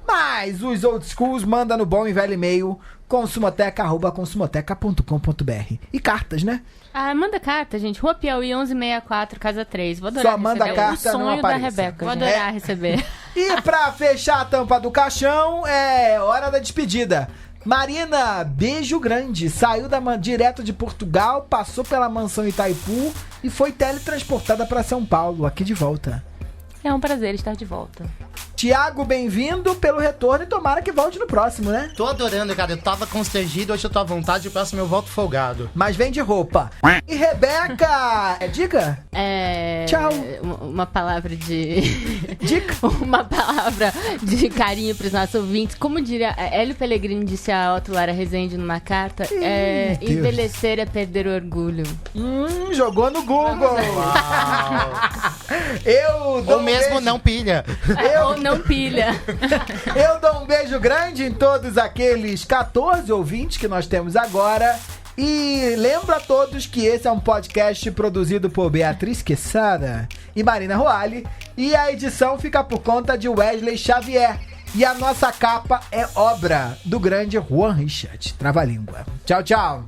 Mas os old schools manda no bom e velho e-mail consumoteca@consumoteca.com.br. E cartas, né? Ah, manda carta, gente. Rua Piauí 1164, casa 3. Vou adorar Só manda receber. carta, o sonho não da apareça. Rebeca. Vou adorar receber. E pra fechar a tampa do caixão, é hora da despedida. Marina, beijo grande. Saiu direto de Portugal, passou pela mansão Itaipu e foi teletransportada pra São Paulo, aqui de volta. É um prazer estar de volta. Tiago, bem-vindo pelo retorno e tomara que volte no próximo, né? Tô adorando, cara. Eu tava constrangido, hoje eu tô à vontade. O próximo eu volto folgado. Mas vem de roupa. E Rebeca, diga. Tchau. Uma palavra de... Dica. Uma palavra de carinho pros nossos ouvintes. Como diria Hélio Pellegrini, disse a Otto Lara Rezende numa carta, Deus. envelhecer é perder o orgulho. Jogou no Google. Eu dou Ou mesmo não pilha. Ou não pilha. Eu dou um beijo grande em todos aqueles 14 ouvintes que nós temos agora. E lembro a todos que esse é um podcast produzido por Beatriz Quesada e Marina Roali. E a edição fica por conta de Wesley Xavier. E a nossa capa é obra do grande Juan Richard. Trava-língua. Tchau, tchau.